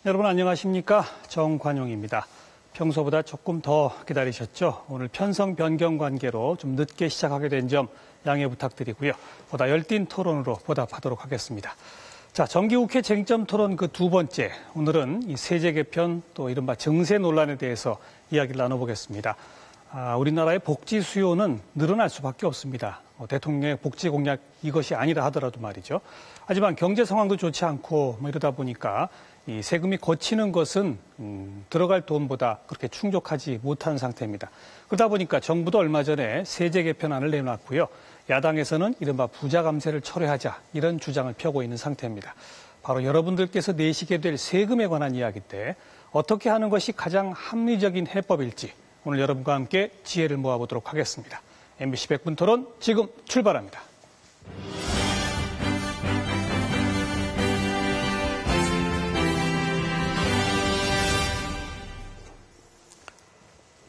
여러분 안녕하십니까? 정관용입니다. 평소보다 조금 더 기다리셨죠? 오늘 편성 변경 관계로 좀 늦게 시작하게 된 점 양해 부탁드리고요. 보다 열띤 토론으로 보답하도록 하겠습니다. 자, 정기국회 쟁점 토론 그 두 번째. 오늘은 이 세제 개편 또 이른바 증세 논란에 대해서 이야기를 나눠보겠습니다. 우리나라의 복지 수요는 늘어날 수밖에 없습니다. 대통령의 복지 공약 이것이 아니라 하더라도 말이죠. 하지만 경제 상황도 좋지 않고 이러다 보니까 이 세금이 거치는 것은 들어갈 돈보다 그렇게 충족하지 못한 상태입니다. 그러다 보니까 정부도 얼마 전에 세제 개편안을 내놨고요. 야당에서는 이른바 부자 감세를 철회하자 이런 주장을 펴고 있는 상태입니다. 바로 여러분들께서 내시게 될 세금에 관한 이야기인데 어떻게 하는 것이 가장 합리적인 해법일지 오늘 여러분과 함께 지혜를 모아보도록 하겠습니다. MBC 100분 토론 지금 출발합니다.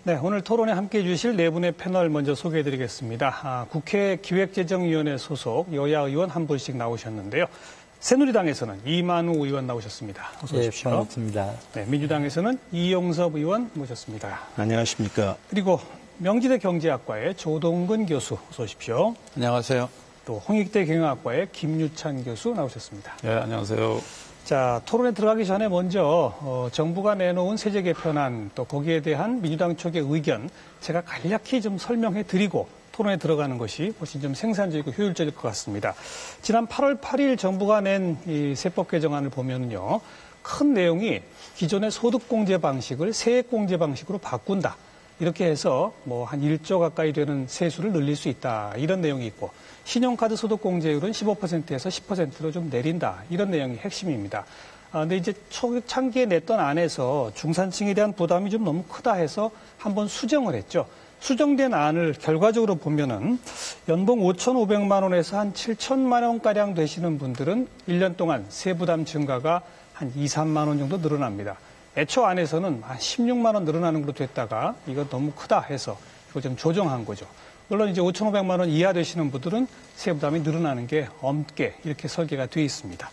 네, 오늘 토론에 함께해 주실 네 분의 패널 먼저 소개해드리겠습니다. 국회 기획재정위원회 소속 여야 의원 한 분씩 나오셨는데요. 새누리당에서는 이만우 의원 나오셨습니다. 어서 오십시오. 네, 반갑습니다. 네, 민주당에서는 이영섭 의원 모셨습니다. 안녕하십니까. 그리고 명지대 경제학과의 조동근 교수 어서 오십시오. 안녕하세요. 또 홍익대 경영학과의 김유찬 교수 나오셨습니다. 네, 안녕하세요. 자, 토론에 들어가기 전에 먼저 정부가 내놓은 세제 개편안 또 거기에 대한 민주당 쪽의 의견 제가 간략히 좀 설명해 드리고 토론에 들어가는 것이 훨씬 좀 생산적이고 효율적일 것 같습니다. 지난 8월 8일 정부가 낸 이 세법 개정안을 보면요. 큰 내용이 기존의 소득공제 방식을 세액공제 방식으로 바꾼다. 이렇게 해서 뭐 한 1조 가까이 되는 세수를 늘릴 수 있다. 이런 내용이 있고 신용카드 소득공제율은 15%에서 10%로 좀 내린다. 이런 내용이 핵심입니다. 근데 이제 초창기에 냈던 안에서 중산층에 대한 부담이 좀 너무 크다 해서 한번 수정을 했죠. 수정된 안을 결과적으로 보면은 연봉 5,500만 원에서 한 7천만 원가량 되시는 분들은 1년 동안 세부담 증가가 한 2, 3만 원 정도 늘어납니다. 애초 안에서는 한 16만 원 늘어나는 걸로 됐다가 이거 너무 크다 해서 이거 좀 조정한 거죠. 물론 이제 5,500만 원 이하 되시는 분들은 세부담이 늘어나는 게 엄게 이렇게 설계가 되어 있습니다.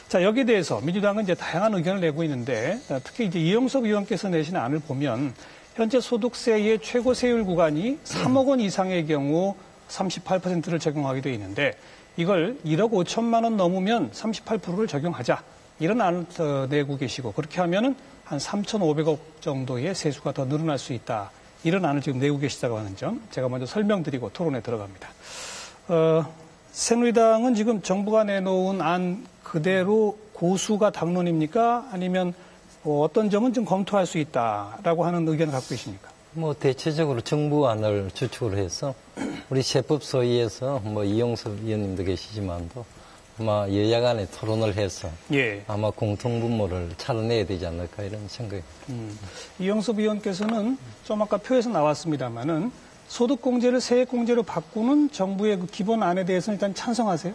자, 여기에 대해서 민주당은 이제 다양한 의견을 내고 있는데 특히 이제 이영섭 의원께서 내신 안을 보면 현재 소득세의 최고 세율 구간이 3억 원 이상의 경우 38%를 적용하게 되어 있는데 이걸 1억 5천만 원 넘으면 38%를 적용하자. 이런 안을 내고 계시고 그렇게 하면은 한 3,500억 정도의 세수가 더 늘어날 수 있다. 이런 안을 지금 내고 계시다고 하는 점 제가 먼저 설명드리고 토론에 들어갑니다. 새누리당은 지금 정부가 내놓은 안 그대로 고수가 당론입니까? 아니면 어떤 점은 좀 검토할 수 있다라고 하는 의견을 갖고 계십니까? 뭐 대체적으로 정부안을 주축으로 해서 우리 세법소위에서 뭐 이용섭 의원님도 계시지만도 아마 여야 간에 토론을 해서 아마 공통분모를 찾아내야 되지 않을까 이런 생각입니다. 이영섭 의원께서는 좀 아까 표에서 나왔습니다만은 소득공제를 세액공제로 바꾸는 정부의 그 기본안에 대해서는 일단 찬성하세요?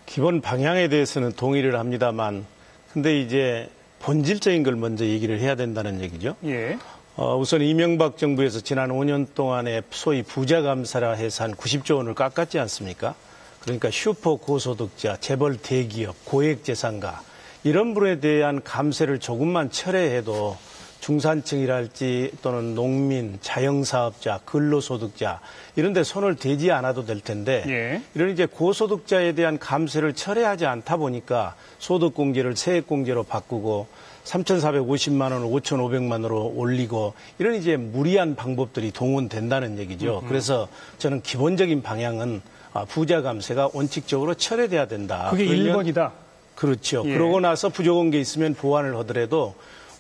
기본 방향에 대해서는 동의를 합니다만 근데 이제 본질적인 걸 먼저 얘기를 해야 된다는 얘기죠. 예. 우선 이명박 정부에서 지난 5년 동안에 소위 부자 감사라 해서 한 90조 원을 깎았지 않습니까? 그러니까 슈퍼 고소득자, 재벌 대기업, 고액재산가 이런 분에 대한 감세를 조금만 철회해도 중산층이랄지 또는 농민, 자영사업자, 근로소득자 이런 데 손을 대지 않아도 될 텐데 이런 이제 고소득자에 대한 감세를 철회하지 않다 보니까 소득공제를 세액공제로 바꾸고 3,450만 원을 5,500만 원으로 올리고 이런 이제 무리한 방법들이 동원된다는 얘기죠. 그래서 저는 기본적인 방향은 부자 감세가 원칙적으로 철회돼야 된다. 그게 1번이다. 그렇죠. 그러고 나서 부족한 게 있으면 보완을 하더라도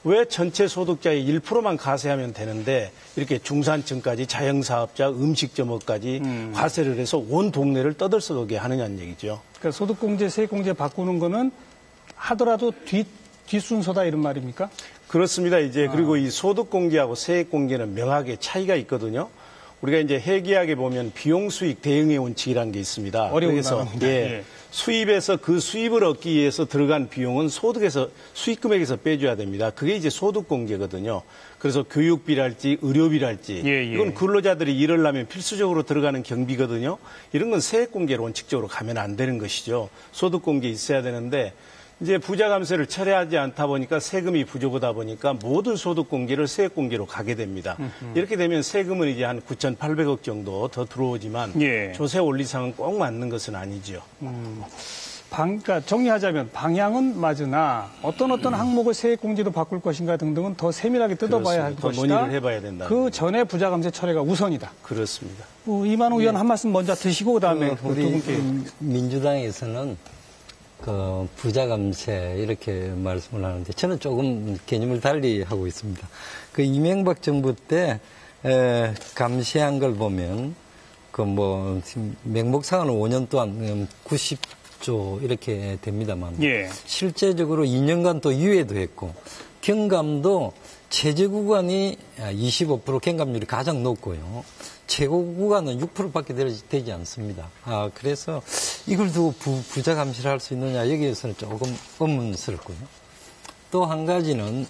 왜 전체 소득자의 1%만 과세하면 되는데 이렇게 중산층까지 자영사업자, 음식점업까지 과세를 해서 온 동네를 떠들썩하게 하느냐는 얘기죠. 그러니까 소득공제, 세액공제 바꾸는 거는 하더라도 뒷순서다 이런 말입니까? 그렇습니다. 이제 그리고 이 소득공제하고 세액공제는 명확하게 차이가 있거든요. 우리가 이제 회계학에 보면 비용 수익 대응의 원칙이라는 게 있습니다. 그래서 수입에서 그 수입을 얻기 위해서 들어간 비용은 소득에서 수익금액에서 빼줘야 됩니다. 그게 이제 소득공제거든요. 그래서 교육비랄지 의료비랄지 이건 근로자들이 일을 하면 필수적으로 들어가는 경비거든요. 이런 건 세액공제로 원칙적으로 가면 안 되는 것이죠. 소득공제 있어야 되는데 이제 부자 감세를 철회하지 않다 보니까 세금이 부족하다 보니까 모든 소득 공개를 세액 공개로 가게 됩니다. 이렇게 되면 세금은 이제 한 9,800억 정도 더 들어오지만 예. 조세 원리상은 꼭 맞는 것은 아니죠. 그러니까 정리하자면 방향은 맞으나 어떤 항목을 세액 공제로 바꿀 것인가 등등은 더 세밀하게 뜯어봐야 할 더 것이다. 논의를 해봐야 된다. 그 전에 부자 감세 철회가 우선이다. 그렇습니다. 이만호 의원 한 말씀 먼저 드시고 그다음에 두 우리 분께 민주당에서는 그 부자 감세 이렇게 말씀을 하는데 저는 조금 개념을 달리 하고 있습니다. 그 이명박 정부 때 감세한 걸 보면 그 뭐 명목상으로 5년 동안 90조 이렇게 됩니다만 예. 실제적으로 2년간 또 유예도 했고 경감도 최저 구간이 25% 경감률이 가장 높고요. 최고 구간은 6%밖에 되지 않습니다. 그래서 이걸 두고 부자 감시를 할 수 있느냐 여기에서는 조금 의문스럽고요. 또 한 가지는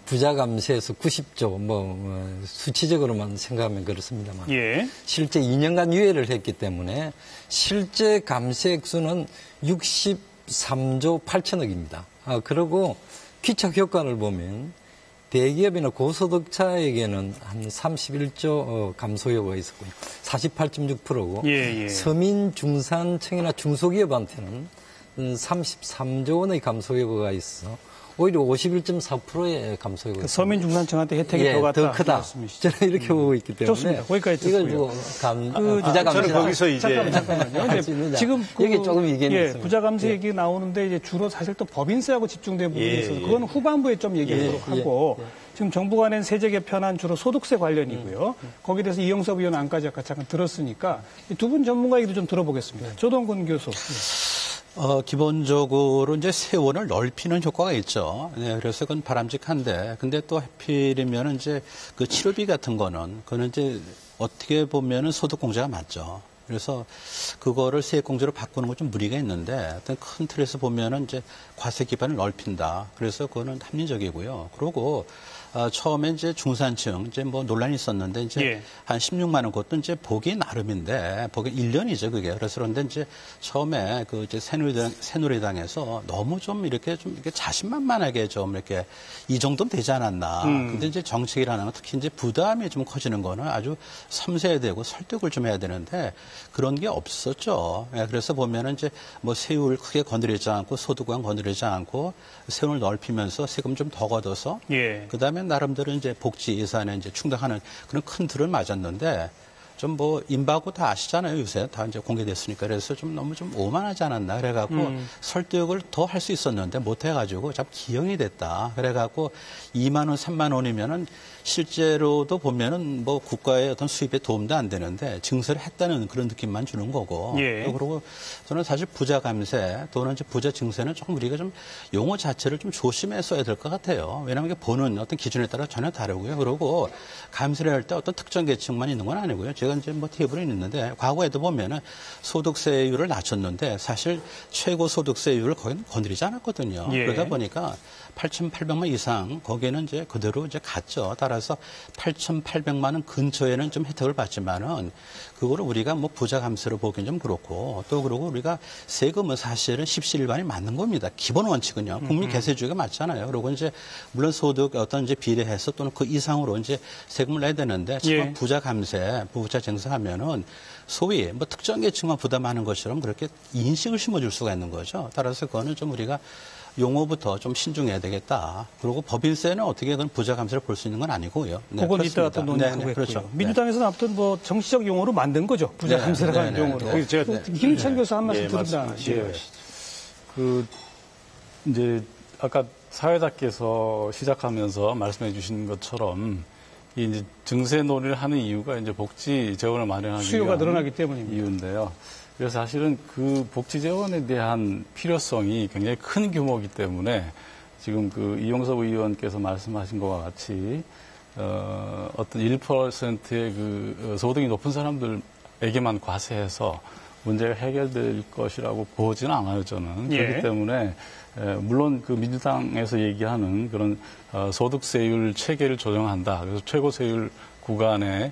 부자 감세에서 90조 수치적으로만 생각하면 그렇습니다만 예. 실제 2년간 유예를 했기 때문에 실제 감세 액수는 63조 8천억입니다. 그리고 귀착 효과를 보면 대기업이나 고소득자에게는 한 31조 감소 효과가 있었고요. 48.6%고 예. 서민 중산층이나 중소기업한테는 33조 원의 감소 효과가 있어 오히려 51.4%의 감소 효과가 있습니다. 서민 중산층한테 혜택이 더 크다. 저는 이렇게 보고 있기 때문에 좋습니다. 거기까지 듣고요. 이걸 부자 감세 저는 거기서 이제 잠깐만요. 지금 여기 조금 얘기했습니다. 부자 감세 얘기 나오는데 이제 주로 사실 또 법인세하고 집중된 부분이 있어서 그건 후반부에 좀 얘기하도록 하고 지금 정부가 낸 세제 개편안 주로 소득세 관련이고요. 거기에 대해서 이영섭 의원 안까지 아까 잠깐 들었으니까 두 분 전문가 얘기도 좀 들어보겠습니다. 조동근 교수. 기본적으로 이제 세원을 넓히는 효과가 있죠. 네, 그래서 그건 바람직한데, 근데 또 하필이면 이제 그 치료비 같은 거는, 그거는 이제 어떻게 보면은 소득공제가 맞죠. 그래서 그거를 세액공제로 바꾸는 건 좀 무리가 있는데, 어떤 큰 틀에서 보면은 이제 과세 기반을 넓힌다. 그래서 그거는 합리적이고요. 그리고 처음에 이제 중산층 이제 뭐 논란이 있었는데 이제 한 16만 원 그것도 이제 보기 나름인데 보기 1년이죠 그게. 그래서 그런데 이제 처음에 그 이제 새누리당에서 너무 좀 이렇게 자신만만하게 좀 이렇게 이 정도면 되지 않았나. 근데 이제 정책이라는 건 특히 이제 부담이 좀 커지는 거는 아주 섬세해야 되고 설득을 좀 해야 되는데 그런 게 없었죠. 그래서 보면은 이제 뭐 세율 크게 건드리지 않고 소득만 건드리지 않고 세율을 넓히면서 세금 좀 더 걷어서 그다음에 나름대로 이제 복지 예산에 이제 충당하는 그런 큰 틀을 맞았는데 좀 뭐 임박고 다 아시잖아요. 요새 다 이제 공개됐으니까. 그래서 좀 너무 좀 오만하지 않았나. 그래갖고 설득을 더 할 수 있었는데 못 해가지고 참 기형이 됐다. 그래갖고 2만 원, 3만 원이면은 실제로도 보면은 뭐 국가의 어떤 수입에 도움도 안 되는데 증세를 했다는 그런 느낌만 주는 거고. 그리고 저는 사실 부자 감세 또는 이제 부자 증세는 조금 우리가 좀 용어 자체를 좀 조심해 써야 될 것 같아요. 왜냐하면 이게 보는 어떤 기준에 따라 전혀 다르고요. 그리고 감세를 할 때 어떤 특정 계층만 있는 건 아니고요. 제가 이제 뭐 테이블에 있는데 과거에도 보면은 소득세율을 낮췄는데 사실 최고 소득세율을 거기는 건드리지 않았거든요. 그러다 보니까 8,800만 이상 거기에는 이제 그대로 이제 갔죠. 따라서 8,800만 원 근처에는 좀 혜택을 받지만은 그거를 우리가 뭐 부자 감세로 보기엔 좀 그렇고 또 그러고 우리가 세금은 사실은 십시일반이 맞는 겁니다. 기본 원칙은요. 국민 계세주의가 맞잖아요. 그리고 이제 물론 소득 어떤 이제 비례해서 또는 그 이상으로 이제 세금을 내야 되는데 지금 부자 감세, 부자 증세하면은 소위 뭐 특정 계층만 부담하는 것처럼 그렇게 인식을 심어줄 수가 있는 거죠. 따라서 그거는 좀 우리가 용어부터 좀 신중해야 되겠다. 그리고 법인세는 어떻게든 부자 감세를 볼 수 있는 건 아니고요. 그건 이따가 또 논의하고 그렇죠. 민주당에서는 아무튼 뭐 정치적 용어로 만든 거죠. 부자 감세라는 용어로. 제가 김희찬 교수 한 말씀 드립니다. 이제 아까 사회자께서 시작하면서 말씀해 주신 것처럼 이제 증세 논의를 하는 이유가 이제 복지 재원을 마련하기 수요가 늘어나기 때문입니다. 이유인데요. 그래서 사실은 그 복지 재원에 대한 필요성이 굉장히 큰 규모이기 때문에 지금 그 이용섭 의원께서 말씀하신 것과 같이 어떤 1%의 그 소득이 높은 사람들에게만 과세해서 문제가 해결될 것이라고 보지는 않아요, 저는. 그렇기 때문에 물론 그 민주당에서 얘기하는 그런 소득세율 체계를 조정한다. 그래서 최고세율 구간의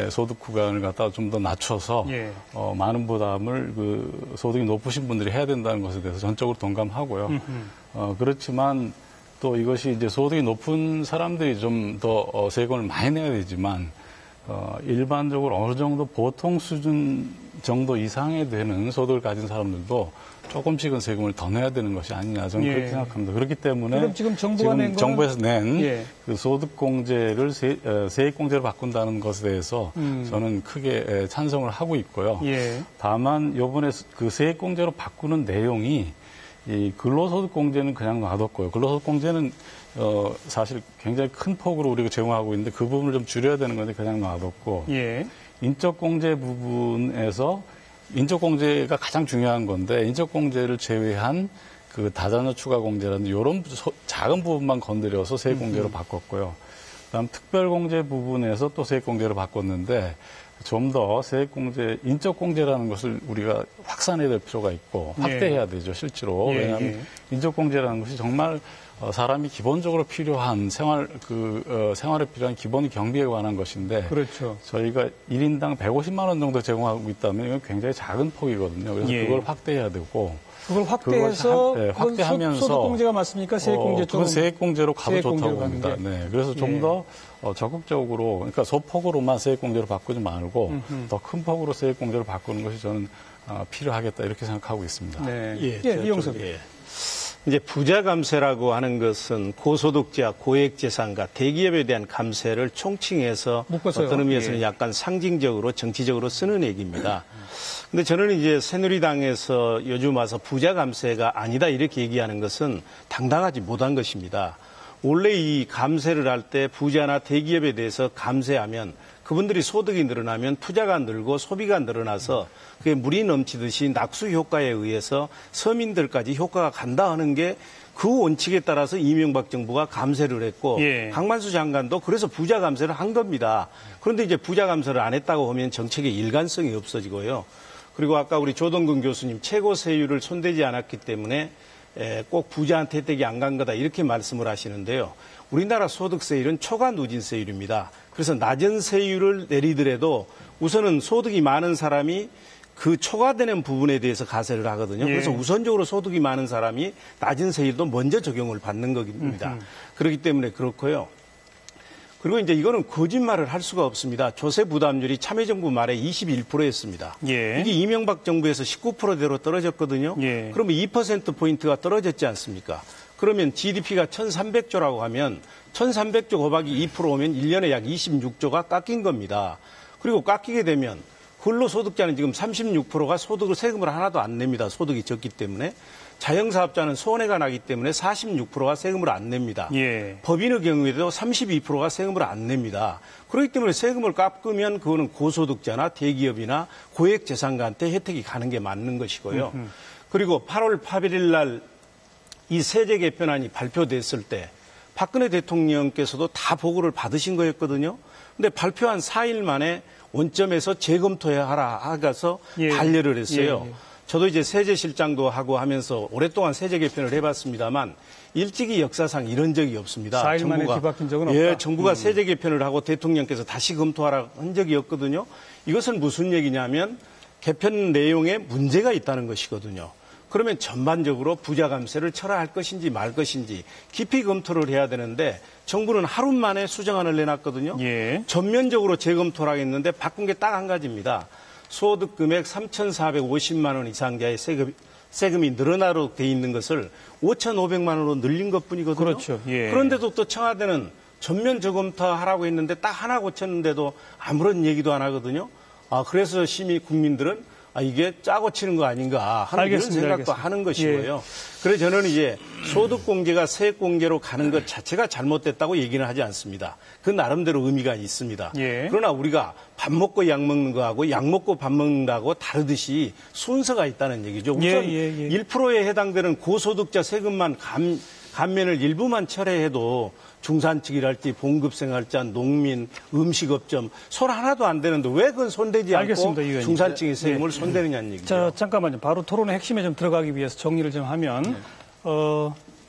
소득 구간을 갖다가 좀 더 낮춰서 예. 많은 부담을 그 소득이 높으신 분들이 해야 된다는 것에 대해서 전적으로 동감하고요. 그렇지만 또 이것이 이제 소득이 높은 사람들이 좀 더 세금을 많이 내야 되지만 일반적으로 어느 정도 보통 수준 정도 이상이 되는 소득을 가진 사람들도 조금씩은 세금을 더 내야 되는 것이 아니냐 저는 예. 그렇게 생각합니다. 그렇기 때문에 그럼 지금 정부가 낸 정부에서 낸 예. 그 소득공제를 세액공제로 바꾼다는 것에 대해서 저는 크게 찬성을 하고 있고요. 예. 다만 이번에 그 세액공제로 바꾸는 내용이 이 근로소득공제는 그냥 놔뒀고요. 근로소득공제는 사실 굉장히 큰 폭으로 우리가 제공하고 있는데 그 부분을 좀 줄여야 되는 건데 그냥 놔뒀고 예. 인적공제 부분에서 인적공제가 가장 중요한 건데 인적공제를 제외한 그 다자녀 추가공제라는 이런 작은 부분만 건드려서 세액공제로 바꿨고요. 그다음 특별공제 부분에서 또 세액공제로 바꿨는데 좀 더 세액공제, 인적공제라는 것을 우리가 확산해야 될 필요가 있고 확대해야 되죠, 실제로. 왜냐하면 인적공제라는 것이 정말 사람이 기본적으로 필요한 생활에 필요한 기본 경비에 관한 것인데. 그렇죠. 저희가 1인당 150만 원 정도 제공하고 있다면 이건 굉장히 작은 폭이거든요. 그래서 그걸 확대해야 되고. 그걸 확대해서 확대하면서 소득공제가 맞습니까? 세액공제 그건 세액공제로 가도 좋다고 봅니다. 게. 네, 그래서 좀 더 적극적으로 그러니까 소폭으로만 세액공제로 바꾸지 말고 더 큰 폭으로 세액공제로 바꾸는 것이 저는 필요하겠다 이렇게 생각하고 있습니다. 네, 예, 이용석. 이제 부자 감세라고 하는 것은 고소득자, 고액재산가, 대기업에 대한 감세를 총칭해서 묶어서요. 어떤 의미에서는 약간 상징적으로 정치적으로 쓰는 얘기입니다. 근데 저는 이제 새누리당에서 요즘 와서 부자 감세가 아니다 이렇게 얘기하는 것은 당당하지 못한 것입니다. 원래 이 감세를 할 때 부자나 대기업에 대해서 감세하면 그분들이 소득이 늘어나면 투자가 늘고 소비가 늘어나서 그게 물이 넘치듯이 낙수 효과에 의해서 서민들까지 효과가 간다 하는 게 그 원칙에 따라서 이명박 정부가 감세를 했고 강만수 장관도 그래서 부자 감세를 한 겁니다. 그런데 이제 부자 감세를 안 했다고 하면 정책의 일관성이 없어지고요. 그리고 아까 우리 조동근 교수님 최고 세율을 손대지 않았기 때문에 꼭 부자한테 혜택이 안 간 거다 이렇게 말씀을 하시는데요. 우리나라 소득세율은 초과 누진세율입니다. 그래서 낮은 세율을 내리더라도 우선은 소득이 많은 사람이 그 초과되는 부분에 대해서 가세를 하거든요. 그래서 우선적으로 소득이 많은 사람이 낮은 세율도 먼저 적용을 받는 겁니다. 그렇기 때문에 그렇고요. 그리고 이제 이거는 거짓말을 할 수가 없습니다. 조세 부담률이 참여정부 말에 21%였습니다. 이게 이명박 정부에서 19%대로 떨어졌거든요. 그러면 2%포인트가 떨어졌지 않습니까? 그러면 GDP가 1,300조라고 하면 1,300조 곱하기 2% 오면 1년에 약 26조가 깎인 겁니다. 그리고 깎이게 되면 근로소득자는 지금 36%가 세금을 하나도 안 냅니다. 소득이 적기 때문에. 자영사업자는 손해가 나기 때문에 46%가 세금을 안 냅니다. 법인의 경우에도 32%가 세금을 안 냅니다. 그렇기 때문에 세금을 깎으면 그거는 고소득자나 대기업이나 고액재산가한테 혜택이 가는 게 맞는 것이고요. 그리고 8월 8일 날 이 세제 개편안이 발표됐을 때 박근혜 대통령께서도 다 보고를 받으신 거였거든요. 근데 발표한 4일 만에 원점에서 재검토하라 하가서 반려를 했어요. 저도 이제 세제실장도 하고 하면서 오랫동안 세제 개편을 해봤습니다만 일찍이 역사상 이런 적이 없습니다. 4일 만에 뒤바뀐 적은 없다. 예, 정부가 세제 개편을 하고 대통령께서 다시 검토하라 한 적이 없거든요. 이것은 무슨 얘기냐면 개편 내용에 문제가 있다는 것이거든요. 그러면 전반적으로 부자 감세를 철회할 것인지 말 것인지 깊이 검토를 해야 되는데 정부는 하루 만에 수정안을 내놨거든요. 전면적으로 재검토를 하겠는데 바꾼 게 딱 한 가지입니다. 소득 금액 3,450만 원 이상자의 세금이 늘어나도록 돼 있는 것을 5,500만 원으로 늘린 것뿐이거든요. 그렇죠. 그런데도 또 청와대는 전면 재검토하라고 했는데 딱 하나 고쳤는데도 아무런 얘기도 안 하거든요. 그래서 시민 국민들은 이게 짜고 치는 거 아닌가 하는 이런 생각도 하는 것이고요. 그래서 저는 이제 소득공제가 세액공제로 가는 것 자체가 잘못됐다고 얘기는 하지 않습니다. 그 나름대로 의미가 있습니다. 그러나 우리가 밥 먹고 약 먹는 거하고 약 먹고 밥 먹는다고 다르듯이 순서가 있다는 얘기죠. 우선 1%에 해당되는 고소득자 세금만 감면을 일부만 철회해도 중산층이랄지 봉급생활자, 농민, 음식업점 손 하나도 안 대는데 왜 그건 손대지 않고 중산층의 세금을 손대느냐는 얘기죠. 자, 잠깐만요. 바로 토론의 핵심에 좀 들어가기 위해서 정리를 좀 하면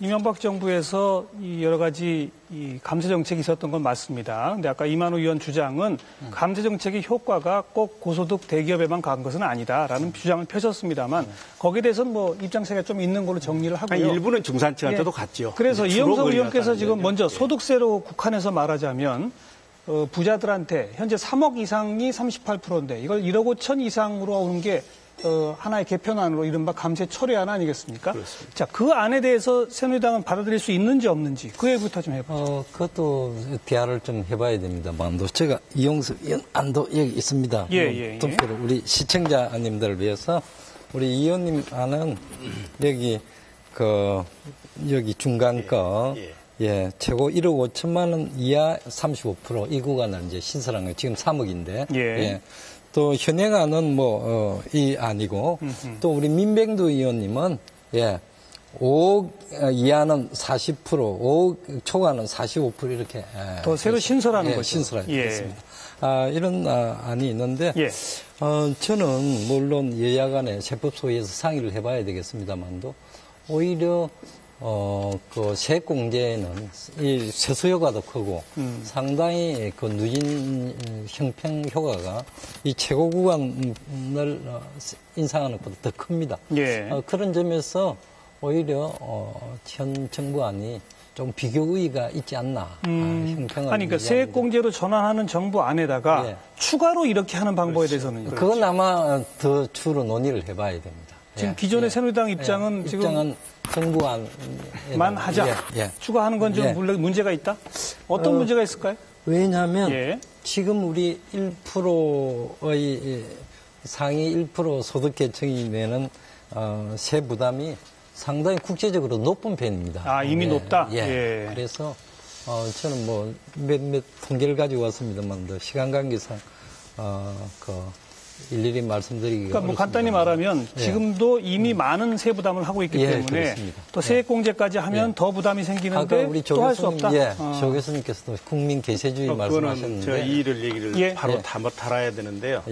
이명박 정부에서 이 여러 가지 이 감세 정책이 있었던 건 맞습니다. 근데 아까 이만호 의원 주장은 감세 정책의 효과가 꼭 고소득 대기업에만 간 것은 아니다라는 주장을 펴셨습니다만 거기에 대해서는 뭐 입장 차이가 좀 있는 걸로 정리를 하고요. 아니, 일부는 중산층한테도 갔죠. 그래서 이영석 의원께서 지금 얘기죠. 먼저 소득세로 국한해서 말하자면 부자들한테 현재 3억 이상이 38%인데 이걸 1억 5천 이상으로 오는 게 하나의 개편안으로 이른바 감세 철회안 아니겠습니까? 그렇습니다. 자, 그 안에 대해서 새누리당은 받아들일 수 있는지 없는지 그 얘기부터 좀 해보죠. 그것도 대화를 좀 해봐야 됩니다만도 제가 이용석 의원 안도 여기 있습니다. 투표로 우리 시청자님들을 위해서 우리 의원님 안은 여기 여기 중간 거 예, 최고 1억 5천만 원 이하 35% 이 구간을 이제 신설한 거 지금 3억인데. 예. 또 현행안은 이 아니고 또 우리 민병두 의원님은 예 5억 이하는 40%, 5억 초과는 45% 이렇게 더 새로 신설하는 거죠. 신설하겠습니다. 이런 안이 있는데 저는 물론 여야 간에 세법 소위에서 상의를 해봐야 되겠습니다만도 오히려 그 세액공제는 이 세수 효과도 크고 상당히 그 누진 형평 효과가 이 최고 구간을 인상하는 것보다 더 큽니다. 그런 점에서 오히려 현 정부안이 좀 비교 의의가 있지 않나. 형평을 그러니까 세액공제로 전환하는 정부 안에다가 추가로 이렇게 하는 방법에 대해서는 그건 아마 더 주로 논의를 해봐야 됩니다. 지금 기존의 새누리당 입장은 지금 정부안만 하자. 추가하는 건 좀 문제가 있다? 어떤 문제가 있을까요? 왜냐하면 지금 우리 1%의 상위 1% 소득 계층이 내는 세 부담이 상당히 국제적으로 높은 편입니다. 이미 높다? 그래서 저는 몇몇 통계를 가지고 왔습니다만 시간 관계상 일일이 말씀드리기가 그러니까 간단히 말하면 지금도 이미 많은 세 부담을 하고 있기 때문에 그렇습니다. 또 세액공제까지 하면 더 부담이 생기는데 또 할 수 없다. 조 교수님께서도 국민 계세주의 말씀하셨는데 저 얘기를 바로 달아야 되는데요.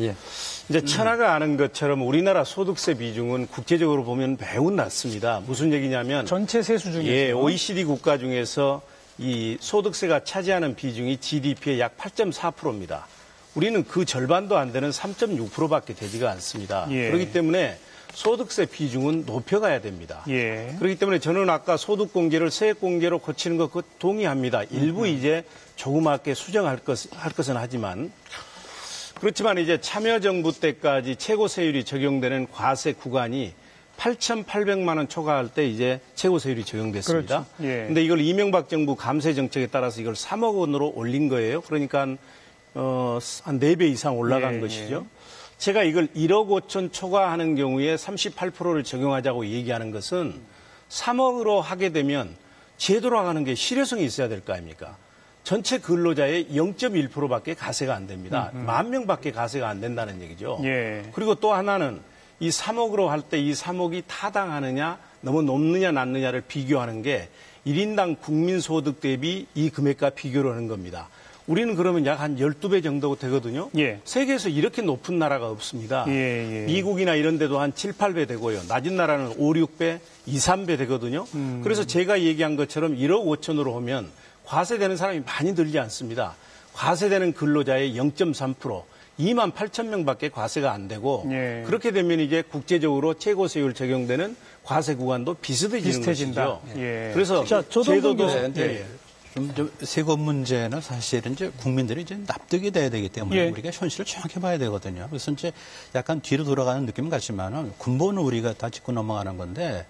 이제 천하가 아는 것처럼 우리나라 소득세 비중은 국제적으로 보면 매우 낮습니다. 무슨 얘기냐면 전체 세수 중에서 OECD 국가 중에서 이 소득세가 차지하는 비중이 GDP의 약 8.4%입니다. 우리는 그 절반도 안 되는 3.6%밖에 되지가 않습니다. 그렇기 때문에 소득세 비중은 높여가야 됩니다. 그렇기 때문에 저는 아까 소득공제를 세액공제로 고치는 것 동의합니다. 일부 이제 조그맣게 수정할 것은 하지만 그렇지만 이제 참여정부 때까지 최고세율이 적용되는 과세 구간이 8,800만 원 초과할 때 이제 최고세율이 적용됐습니다. 그런데 이걸 이명박 정부 감세 정책에 따라서 이걸 3억 원으로 올린 거예요. 그러니까 한 4배 이상 올라간 것이죠. 제가 이걸 1억 5천 초과하는 경우에 38%를 적용하자고 얘기하는 것은 3억으로 하게 되면 제도로 하는 게 실효성이 있어야 될 거 아닙니까? 전체 근로자의 0.1%밖에 가세가 안 됩니다. 10,000명밖에 가세가 안 된다는 얘기죠. 그리고 또 하나는 이 3억으로 할 때 이 3억이 타당하느냐 너무 높느냐 낮느냐를 비교하는 게 1인당 국민소득 대비 이 금액과 비교를 하는 겁니다. 우리는 그러면 약 한 12배 정도 되거든요. 세계에서 이렇게 높은 나라가 없습니다. 미국이나 이런 데도 한 7, 8배 되고요. 낮은 나라는 5, 6배, 2, 3배 되거든요. 그래서 제가 얘기한 것처럼 1억 5천으로 하면 과세되는 사람이 많이 늘지 않습니다. 과세되는 근로자의 0.3%, 28,000명밖에 과세가 안 되고 그렇게 되면 이제 국제적으로 최고세율 적용되는 과세 구간도 비슷해지는 것이죠. 그래서 제도도 좀 세금 문제는 사실은 이제 국민들이 이제 납득이 돼야 되기 때문에 우리가 현실을 정확히 봐야 되거든요. 그래서 이제 약간 뒤로 돌아가는 느낌 같지만은 근본은 우리가 다 짚고 넘어가는 건데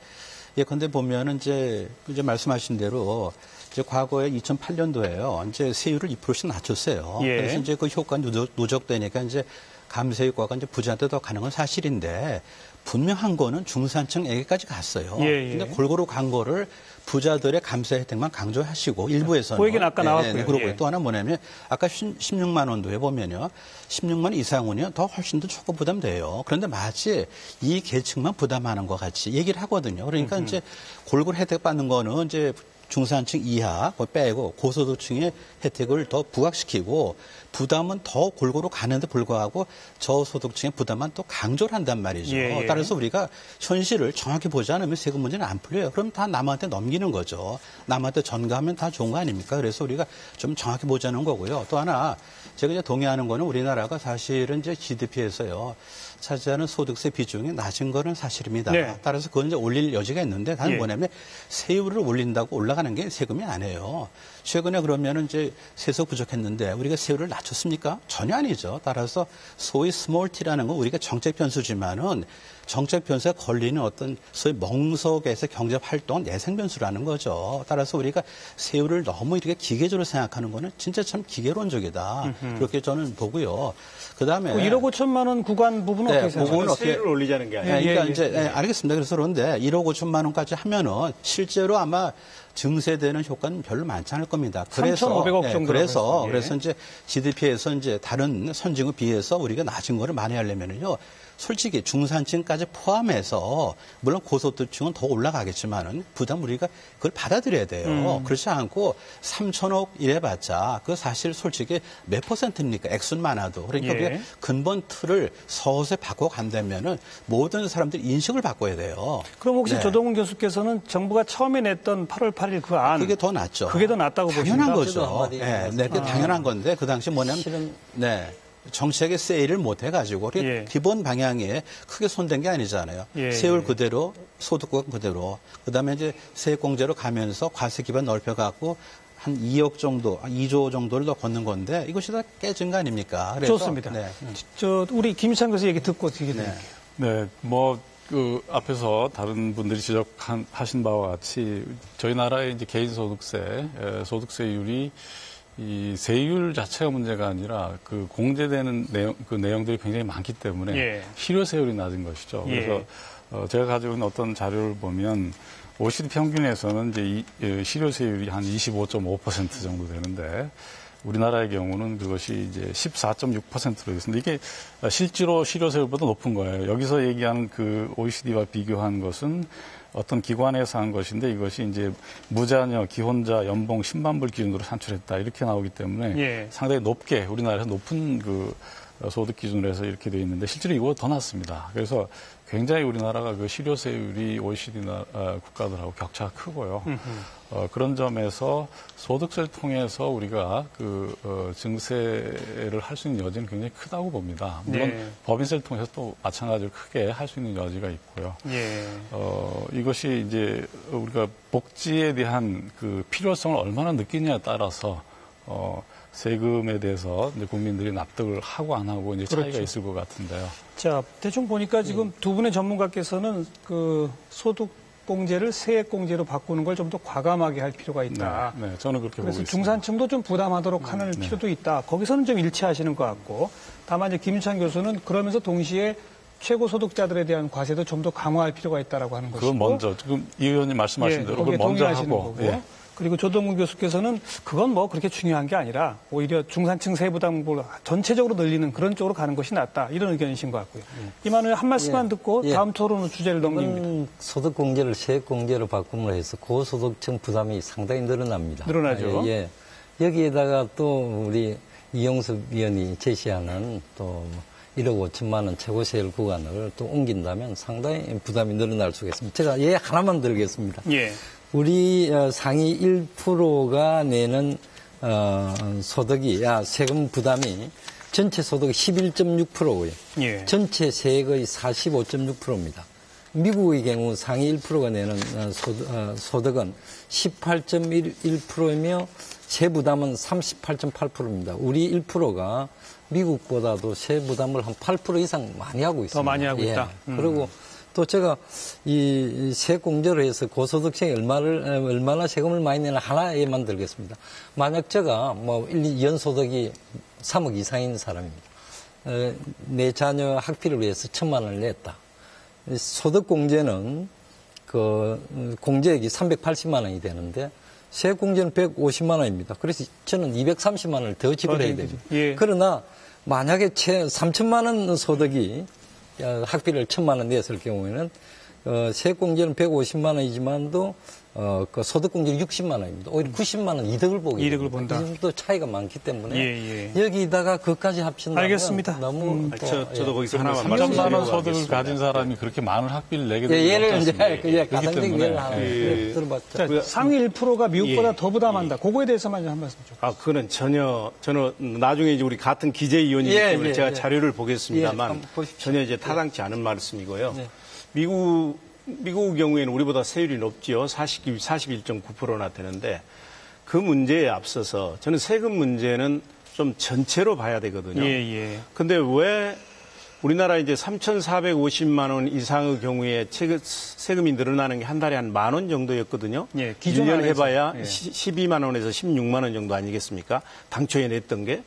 근데 보면은 이제 말씀하신 대로 이제 과거에 2008년도에요. 이제 세율을 2%씩 낮췄어요. 그래서 이제 그 효과가 누적되니까 이제 감세 효과가 이제 부자한테 더 가는 건 사실인데 분명한 거는 중산층에게까지 갔어요. 근데 골고루 간 거를 부자들의 감세 혜택만 강조하시고 일부에서는. 그 얘기는 아까 나왔고요. 그러고 또 하나 뭐냐면 아까 16만 원도에 보면요. 16만 이상은요. 더 훨씬 더 초과 부담돼요. 그런데 마치 이 계층만 부담하는 것 같이 얘기를 하거든요. 그러니까 이제 골고루 혜택 받는 거는 이제 중산층 이하 빼고 고소득층의 혜택을 더 부각시키고 부담은 더 골고루 가는데 불구하고 저소득층의 부담만 또 강조를 한단 말이죠. 예, 예. 따라서 우리가 현실을 정확히 보지 않으면 세금 문제는 안 풀려요. 그럼 다 남한테 넘기는 거죠. 남한테 전가하면 다 좋은 거 아닙니까? 그래서 우리가 좀 정확히 보자는 거고요. 또 하나 제가 이제 동의하는 거는 우리나라가 사실은 이제 GDP에서요. 차지하는 소득세 비중이 낮은 거는 사실입니다. 네. 따라서 그건 이제 올릴 여지가 있는데 다른 예. 뭐냐면 세율을 올린다고 올라가는 게 세금이 아니에요. 최근에 그러면은 이제 세수 부족했는데 우리가 세율을 낮췄습니까? 전혀 아니죠. 따라서 소위 스몰 T라는 건 우리가 정책 변수지만은 정책 변수에 걸리는 어떤 소위 멍석에서 경제 활동 내생 변수라는 거죠. 따라서 우리가 세율을 너무 이렇게 기계적으로 생각하는 거는 진짜 참 기계론적이다. 그렇게 저는 보고요. 그다음에 1억 5천만 원 구간 부분은 어떻게 생각하세요? 세율을 올리자는 게 아니에요. 그러니까 예, 이제 예. 알겠습니다. 그래서 그런데 1억 5천만 원까지 하면은 실제로 아마 증세되는 효과는 별로 많지 않을 겁니다. 그래서 3,500억 정도. 그래서 이제 GDP에서 이제 다른 선진국 비해서 우리가 낮은 거를 많이 하려면은요. 솔직히 중산층까지 포함해서 물론 고소득층은 더 올라가겠지만은 부담 우리가 그걸 받아들여야 돼요. 그렇지 않고 3천억 이래봤자 그 사실 솔직히 몇 %입니까? 액수는 많아도. 그러니까 예. 우리가 근본 틀을 서서히 바꿔간다면은 모든 사람들이 인식을 바꿔야 돼요. 그럼 혹시 네. 조동훈 교수께서는 정부가 처음에 냈던 8월 8일 그 안. 그게 더 낫죠. 그게 더 낫다고 당연한 보십니까? 거죠. 네, 그게 당연한 건데 그 당시 뭐냐면 실은 네. 정책에 세일을 못 해가지고 예. 기본 방향에 크게 손댄 게 아니잖아요. 예. 세율 그대로, 소득권 그대로. 그다음에 이제 세액공제로 가면서 과세 기반 넓혀갖고 한 2억 정도, 2조 정도를 더 걷는 건데 이것이 다 깨진 거 아닙니까? 그래서, 좋습니다. 네. 우리 김희찬 교수 얘기 듣고 얘기 드릴게요. 네, 앞에서 다른 분들이 지적하신 바와 같이 저희 나라의 이제 개인 소득세율이 이 세율 자체가 문제가 아니라 그 공제되는 내용들이 굉장히 많기 때문에 예. 실효세율이 낮은 것이죠. 예. 그래서 제가 가지고 있는 어떤 자료를 보면 OECD 평균에서는 이제 실효세율이 한 25.5% 정도 되는데 우리나라의 경우는 그것이 이제 14.6%로 있습니다. 이게 실제로 실효세율보다 높은 거예요. 여기서 얘기하는 그 OECD와 비교한 것은 어떤 기관에서 한 것인데 이것이 이제 무자녀, 기혼자, 연봉 10만 불 기준으로 산출했다 이렇게 나오기 때문에 예. 상당히 높게 우리나라에서 높은 그 소득 기준으로 해서 이렇게 되어 있는데 실제로 이거보다 더 낮습니다. 그래서 굉장히 우리나라가 그 실효세율이 OECD 국가들하고 격차가 크고요. 그런 점에서 소득세를 통해서 우리가 증세를 할 수 있는 여지는 굉장히 크다고 봅니다. 물론 네. 법인세를 통해서 또 마찬가지로 크게 할 수 있는 여지가 있고요. 예. 이것이 이제 우리가 복지에 대한 그 필요성을 얼마나 느끼냐에 따라서 세금에 대해서 이제 국민들이 납득을 하고 안 하고 이제 차이가 그렇죠. 있을 것 같은데요. 자, 대충 보니까 지금 두 분의 전문가께서는 그 소득공제를 세액공제로 바꾸는 걸 좀 더 과감하게 할 필요가 있다. 네, 저는 그렇게 보고 그래서 있습니다. 중산층도 좀 부담하도록 하는 필요도 있다. 거기서는 좀 일치하시는 것 같고, 다만 이제 김희찬 교수는 그러면서 동시에 최고 소득자들에 대한 과세도 좀 더 강화할 필요가 있다라고 하는 것이고. 그건 먼저 지금 이 의원님 말씀하신 대로 그걸 먼저 동의하시는 하고. 거고. 예. 그리고 조동훈 교수께서는 그건 뭐 그렇게 중요한 게 아니라 오히려 중산층 세부담을 전체적으로 늘리는 그런 쪽으로 가는 것이 낫다. 이런 의견이신 것 같고요. 이만호에 한 말씀만 듣고 다음 토론 주제를 넘깁니다. 소득공제를 세액공제로 바꿈으로 해서 고소득층 부담이 상당히 늘어납니다. 늘어나죠. 예. 여기에다가 또 우리 이용섭 위원이 제시하는 또 1억 5천만 원 최고세율 구간을 또 옮긴다면 상당히 부담이 늘어날 수가 있습니다. 제가 예 하나만 들겠습니다. 예. 우리 상위 1%가 내는 소득이 세금 부담이 전체 소득의 11.6%고요. 예. 전체 세액의 45.6%입니다. 미국의 경우 상위 1%가 내는 소득은 18.11%이며 세부담은 38.8%입니다. 우리 1%가 미국보다도 세부담을 한 8% 이상 많이 하고 있습니다. 더 많이 하고 있다. 그리고 또 제가 이 세액공제로 해서 고소득층이 얼마나 세금을 많이 내나 하나에만 들겠습니다. 만약 제가 연소득이 3억 이상인 사람입니다. 내 자녀 학비를 위해서 1,000만 원을 냈다. 소득공제는 공제액이 380만 원이 되는데 세액공제는 150만 원입니다. 그래서 저는 230만 원을 더 지불해야 됩니다. 예. 그러나 만약에 3천만 원 소득이 학비를 1,000만 원 냈을 경우에는 세액공제는 150만 원이지만도 그 소득공제는 60만 원입니다. 오히려 90만 원 이득을 보게 이득을 본다. 이 정도 차이가 많기 때문에 예. 여기다가 그까지 합친다면 알겠습니다. 너무 저도 거기서 하나만 3천만 원 소득을 가진 사람이 그렇게 많은 학비를 내게 되는 예를 이제 그렇기 가상적 때문에 예를 하나 들어봤죠. 자, 상위 1%가 미국보다 더 부담한다. 그거에 대해서만 한 말씀 좀. 그거는 전혀 저는 나중에 이제 우리 같은 기재위원이기 때문에 제가 자료를 보겠습니다만 전혀 이제 타당치 않은 말씀이고요. 미국 경우에는 우리보다 세율이 높지요. 41.9%나 되는데 그 문제에 앞서서 저는 세금 문제는 좀 전체로 봐야 되거든요. 근데 왜 우리나라 이제 3,450만 원 이상의 경우에 세금이 늘어나는 게 한 달에 한 10,000원 정도였거든요. 기존 1년 해봐야 12만 원에서 16만 원 정도 아니겠습니까? 당초에 냈던 게.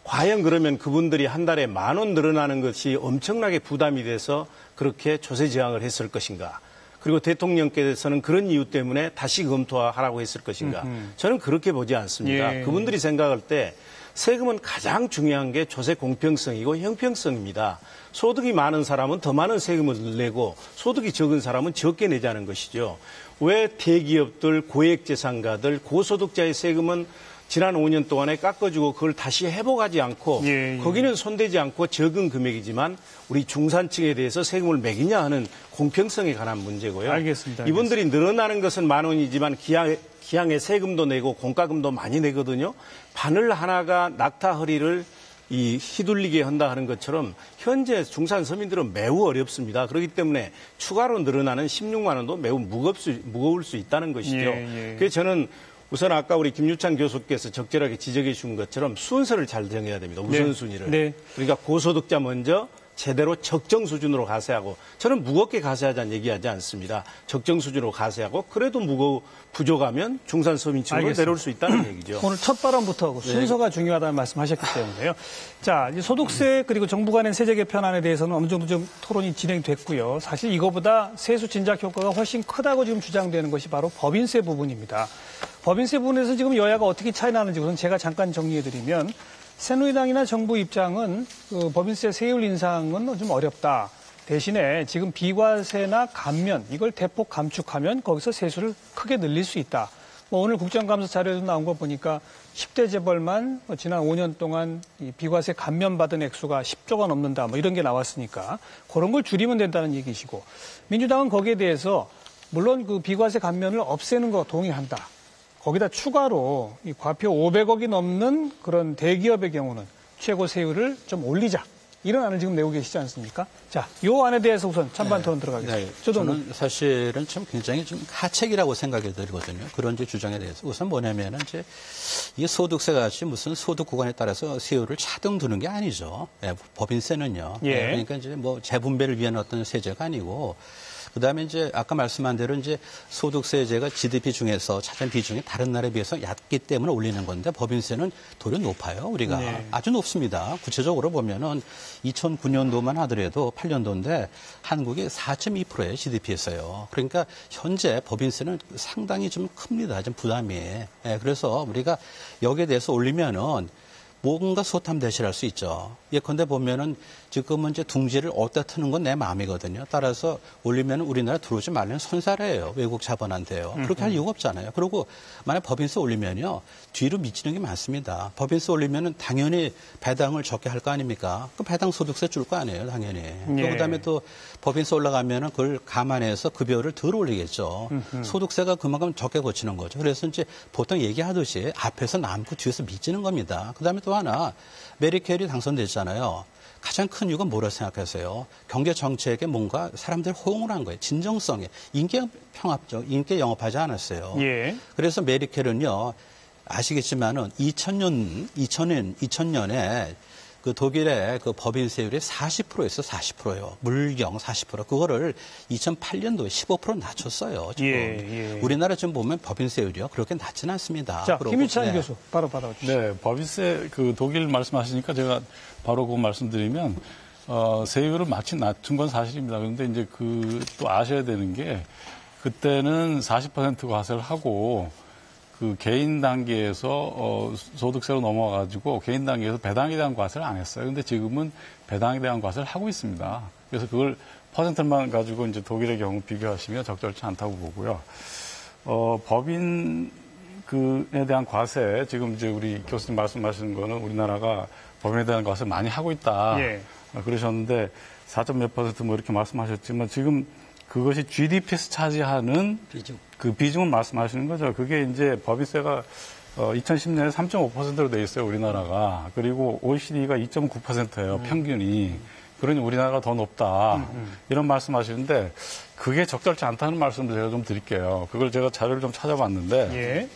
과연 그러면 그분들이 한 달에 10,000원 늘어나는 것이 엄청나게 부담이 돼서 그렇게 조세 저항을 했을 것인가? 그리고 대통령께서는 그런 이유 때문에 다시 검토하라고 했을 것인가? 저는 그렇게 보지 않습니다. 그분들이 생각할 때 세금은 가장 중요한 게 조세 공평성이고 형평성입니다. 소득이 많은 사람은 더 많은 세금을 내고 소득이 적은 사람은 적게 내자는 것이죠. 왜 대기업들, 고액재산가들, 고소득자의 세금은 지난 5년 동안에 깎아주고 그걸 다시 회복하지 않고 거기는 손대지 않고 적은 금액이지만 우리 중산층에 대해서 세금을 매기냐 하는 공평성에 관한 문제고요. 알겠습니다. 이분들이 늘어나는 것은 10,000원이지만 기왕에 세금도 내고 공과금도 많이 내거든요. 바늘 하나가 낙타 허리를 휘둘리게 한다 하는 것처럼 현재 중산 서민들은 매우 어렵습니다. 그렇기 때문에 추가로 늘어나는 16만 원도 매우 무거울 수 있다는 것이죠. 그래서 저는 우선 아까 우리 김유찬 교수께서 적절하게 지적해 준 것처럼 순서를 잘 정해야 됩니다. 우선순위를. 그러니까 고소득자 먼저 제대로 적정 수준으로 가세하고 저는 무겁게 가세하자는 얘기하지 않습니다. 적정 수준으로 가세하고 그래도 부족하면 중산 서민층으로 내려올 수 있다는 얘기죠. 오늘 첫 발언부터 순서가 중요하다는 말씀하셨기 때문에요. 자, 이제 소득세 그리고 정부가 낸 세제 개편안에 대해서는 어느 정도 좀 토론이 진행됐고요. 사실 이거보다 세수 진작 효과가 훨씬 크다고 지금 주장되는 것이 바로 법인세 부분입니다. 법인세 부분에서 지금 여야가 어떻게 차이 나는지 우선 제가 잠깐 정리해드리면 새누리당이나 정부 입장은 그 법인세 세율 인상은 좀 어렵다. 대신에 지금 비과세나 감면 이걸 대폭 감축하면 거기서 세수를 크게 늘릴 수 있다. 오늘 국정감사 자료에서 나온 거 보니까 10대 재벌만 지난 5년 동안 이 비과세 감면 받은 액수가 10조가 넘는다. 이런 게 나왔으니까 그런 걸 줄이면 된다는 얘기시고 민주당은 거기에 대해서 물론 그 비과세 감면을 없애는 거 동의한다. 거기다 추가로 이 과표 500억이 넘는 그런 대기업의 경우는 최고 세율을 좀 올리자. 이런 안을 지금 내고 계시지 않습니까? 자, 요 안에 대해서 우선 찬반 토론 들어가겠습니다. 저는 사실은 좀 굉장히 좀 하책이라고 생각이 들거든요. 그런 주장에 대해서. 우선 뭐냐면은 이제 이게 소득세 같이 무슨 소득 구간에 따라서 세율을 차등 두는 게 아니죠. 법인세는요. 그러니까 이제 뭐 재분배를 위한 어떤 세제가 아니고 그다음에 이제 아까 말씀한 대로 이제 소득세제가 GDP 중에서 차지한 비중이 다른 나라에 비해서 얕기 때문에 올리는 건데 법인세는 도리어 높아요. 우리가 아주 높습니다. 구체적으로 보면은 2009년도만 하더라도 8년도인데 한국이 4.2%의 GDP였어요. 그러니까 현재 법인세는 상당히 좀 큽니다. 좀 부담이. 그래서 우리가 여기에 대해서 올리면은 뭔가 소탐 대실할 수 있죠. 예컨대 보면은 지금은 이제 둥지를 어디다 트는 건 내 마음이거든요. 따라서 올리면 우리나라 들어오지 말라는 선사래예요. 외국 자본한테요. 그렇게 할 이유가 없잖아요. 그리고 만약 법인세 올리면요. 뒤로 미치는 게 많습니다. 법인세 올리면은 당연히 배당을 적게 할 거 아닙니까? 그 배당 소득세 줄 거 아니에요. 당연히. 그다음에 또 법인세 올라가면은 그걸 감안해서 급여를 덜 올리겠죠. 소득세가 그만큼 적게 거치는 거죠. 그래서 이제 보통 얘기하듯이 앞에서 남고 뒤에서 미치는 겁니다. 그다음에 또 하나 메리켈이 당선됐잖아요. 가장 큰 이유가 뭐라고 생각하세요? 경제 정책에 뭔가 사람들 호응을 한 거예요. 진정성에. 인기 평합적, 인기 영업하지 않았어요. 그래서 메리켈은요, 아시겠지만은 2000년에 그 독일의 그 법인세율이 40%에서 40%예요. 물경 40%. 그거를 2008년도에 15% 낮췄어요. 지금. 우리나라 지금 보면 법인세율이요. 그렇게 낮지는 않습니다. 자, 김유찬 교수 바로 받아주시죠. 네, 법인세 그 독일 말씀하시니까 제가 바로 그거 말씀드리면 세율을 마치 낮춘 건 사실입니다. 그런데 이제 또 아셔야 되는 게 그때는 40% 과세를 하고 그 개인 단계에서 소득세로 넘어가가지고 개인 단계에서 배당에 대한 과세를 안 했어요. 근데 지금은 배당에 대한 과세를 하고 있습니다. 그래서 그걸 퍼센트만 가지고 이제 독일의 경우 비교하시면 적절치 않다고 보고요. 법인에 대한 과세, 지금 이제 우리 교수님 말씀하시는 거는 우리나라가 법인에 대한 과세 많이 하고 있다. 예. 그러셨는데 4.몇 % 뭐 이렇게 말씀하셨지만 지금 그것이 GDP에서 차지하는 그 비중을 말씀하시는 거죠. 그게 이제 법인세가 2010년에 3.5%로 돼 있어요, 우리나라가. 그리고 OECD가 2.9%예요, 평균이. 그러니 우리나라가 더 높다. 이런 말씀하시는데 그게 적절치 않다는 말씀을 제가 좀 드릴게요. 그걸 제가 자료를 좀 찾아봤는데 예.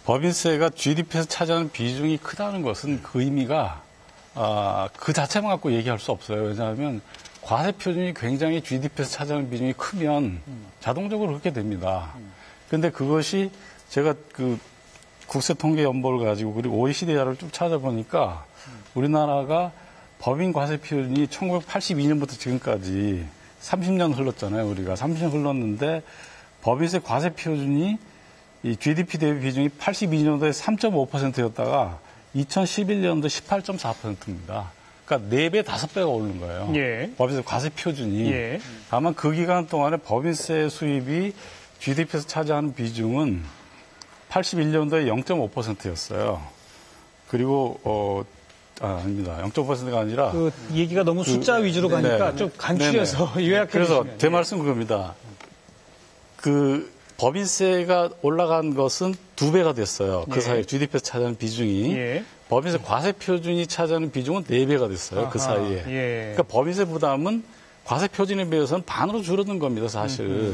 법인세가 GDP에서 차지하는 비중이 크다는 것은 그 의미가 그 자체만 갖고 얘기할 수 없어요. 왜냐하면 과세 표준이 굉장히 GDP에서 차지하는 비중이 크면 자동적으로 그렇게 됩니다. 그런데 그것이 제가 그 국세통계연보를 가지고 그리고 OECD 자료를 쭉 찾아보니까 우리나라가 법인 과세 표준이 1982년부터 지금까지 30년 흘렀잖아요. 우리가 30년 흘렀는데 법인세 과세 표준이 이 GDP 대비 비중이 82년도에 3.5%였다가 2011년도 18.4%입니다. 그러니까 4배, 5배가 오른 거예요. 예. 법인세 과세 표준이. 예. 다만 그 기간 동안에 법인세 수입이 GDP에서 차지하는 비중은 81년도에 0.5%였어요. 그리고 아닙니다. 0.5%가 아니라 그 얘기가 너무 숫자 위주로 가니까 네. 좀 간추려서 요약해 주시면. 그래서 제 말씀은 그겁니다. 그 법인세가 올라간 것은 2배가 됐어요. 그 사이에 GDP에서 차지하는 비중이. 예. 법인세 과세 표준이 차지하는 비중은 4배가 됐어요. 아하, 그 사이에. 예. 그러니까 법인세 부담은 과세 표준에 비해서는 반으로 줄어든 겁니다, 사실.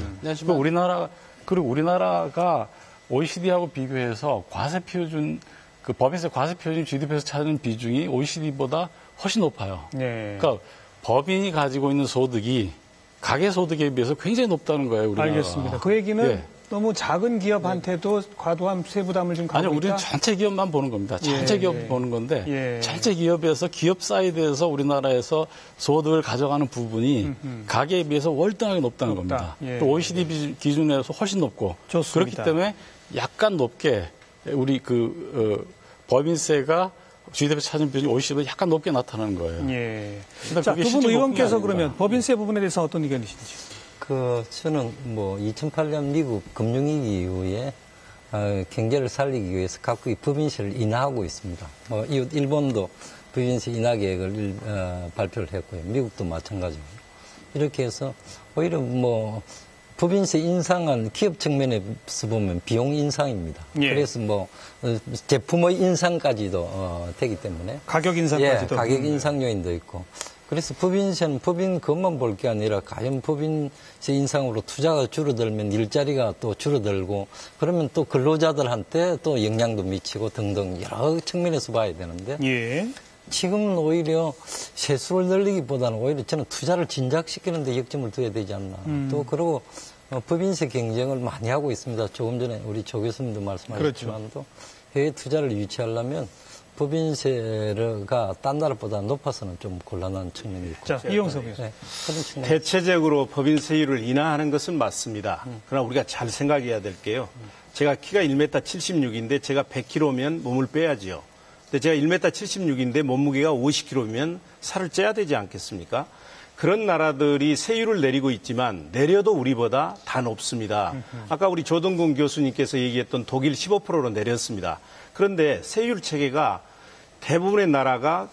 그리고 우리나라가 OECD하고 비교해서 과세 표준, 그 법인세 과세 표준 GDP에서 차지하는 비중이 OECD보다 훨씬 높아요. 네. 그러니까 법인이 가지고 있는 소득이 가계소득에 비해서 굉장히 높다는 거예요, 우리나라. 알겠습니다. 그 얘기는 예. 너무 작은 기업한테도 과도한 세부담을 좀 가고 아니요, 우리는 전체 기업만 보는 겁니다. 전체 기업 보는 건데 전체 기업에서 기업 사이드에서 우리나라에서 소득을 가져가는 부분이 가계에 비해서 월등하게 높다는 겁니다. 또 OECD 기준에서 훨씬 높고 좋습니다. 그렇기 때문에 약간 높게 우리 법인세가 GDP 차지하는 비중이 OECD보다 약간 높게 나타나는 거예요. 예. 자, 두 분 의원께서 그러면 법인세 부분에 대해서 어떤 의견이신지? 저는 2008년 미국 금융위기 이후에 경제를 살리기 위해서 각국이 법인세를 인하하고 있습니다. 이웃 일본도 법인세 인하 계획을 발표를 했고요. 미국도 마찬가지고. 이렇게 해서 오히려 법인세 인상은 기업 측면에서 보면 비용 인상입니다. 예. 그래서 제품의 인상까지도 되기 때문에. 가격 인상까지도. 예, 가격 인상 요인도 있고. 그래서 법인세는 법인 것만 볼 게 아니라 과연 법인세 인상으로 투자가 줄어들면 일자리가 또 줄어들고 그러면 또 근로자들한테 또 영향도 미치고 등등 여러 측면에서 봐야 되는데. 예. 지금은 오히려 세수를 늘리기보다는 오히려 저는 투자를 진작시키는 데 역점을 둬야 되지 않나. 또 그리고 법인세 경쟁을 많이 하고 있습니다. 조금 전에 우리 조 교수님도 말씀하셨지만도 그렇죠. 해외 투자를 유치하려면 법인세가 딴 나라보다 높아서는 좀 곤란한 측면이 있고. 자, 이용석 교수. 네, 대체적으로 법인세율을 인하하는 것은 맞습니다. 그러나 우리가 잘 생각해야 될 게요. 제가 키가 1m 76인데 제가 100kg면 몸을 빼야지요. 근데 제가 1m 76인데 몸무게가 50kg면 살을 쪄야 되지 않겠습니까? 그런 나라들이 세율을 내리고 있지만 내려도 우리보다 다 높습니다. 아까 우리 조동근 교수님께서 얘기했던 독일 15%로 내렸습니다. 그런데 세율 체계가 대부분의 나라가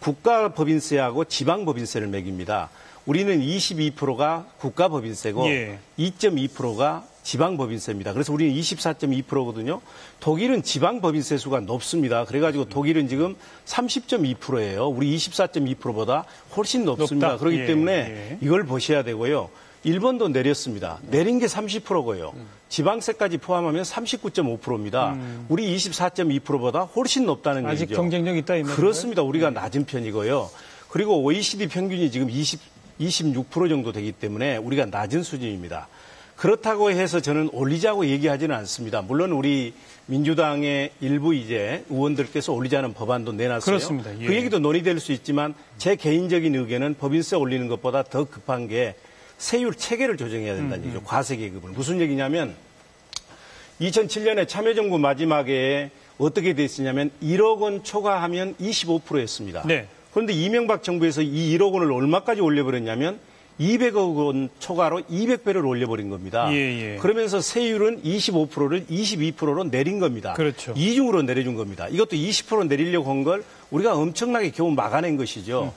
국가 법인세하고 지방 법인세를 매깁니다. 우리는 22%가 국가 법인세고 2.2%가 지방 법인세입니다. 그래서 우리는 24.2%거든요. 독일은 지방 법인세 수가 높습니다. 그래가지고 독일은 지금 30.2%예요. 우리 24.2%보다 훨씬 높습니다. 그렇기 때문에 이걸 보셔야 되고요. 일본도 내렸습니다. 내린 게 30%고요. 지방세까지 포함하면 39.5%입니다. 우리 24.2%보다 훨씬 높다는 아직 얘기죠. 아직 경쟁력이 있다 있는 그렇습니다. 우리가 낮은 편이고요. 그리고 OECD 평균이 지금 26% 정도 되기 때문에 우리가 낮은 수준입니다. 그렇다고 해서 저는 올리자고 얘기하지는 않습니다. 물론 우리 민주당의 일부 이제 의원들께서 올리자는 법안도 내놨어요. 그렇습니다. 예. 그 얘기도 논의될 수 있지만 제 개인적인 의견은 법인세 올리는 것보다 더 급한 게 세율 체계를 조정해야 된다는 얘기죠. 과세 계급을. 무슨 얘기냐면 2007년에 참여정부 마지막에 어떻게 됐었냐면 1억 원 초과하면 25%였습니다. 네. 그런데 이명박 정부에서 이 1억 원을 얼마까지 올려버렸냐면 200억 원 초과로 200배를 올려버린 겁니다. 예, 예. 그러면서 세율은 25%를 22%로 내린 겁니다. 그렇죠. 이중으로 내려준 겁니다. 이것도 20% 내리려고 한 걸 우리가 엄청나게 겨우 막아낸 것이죠.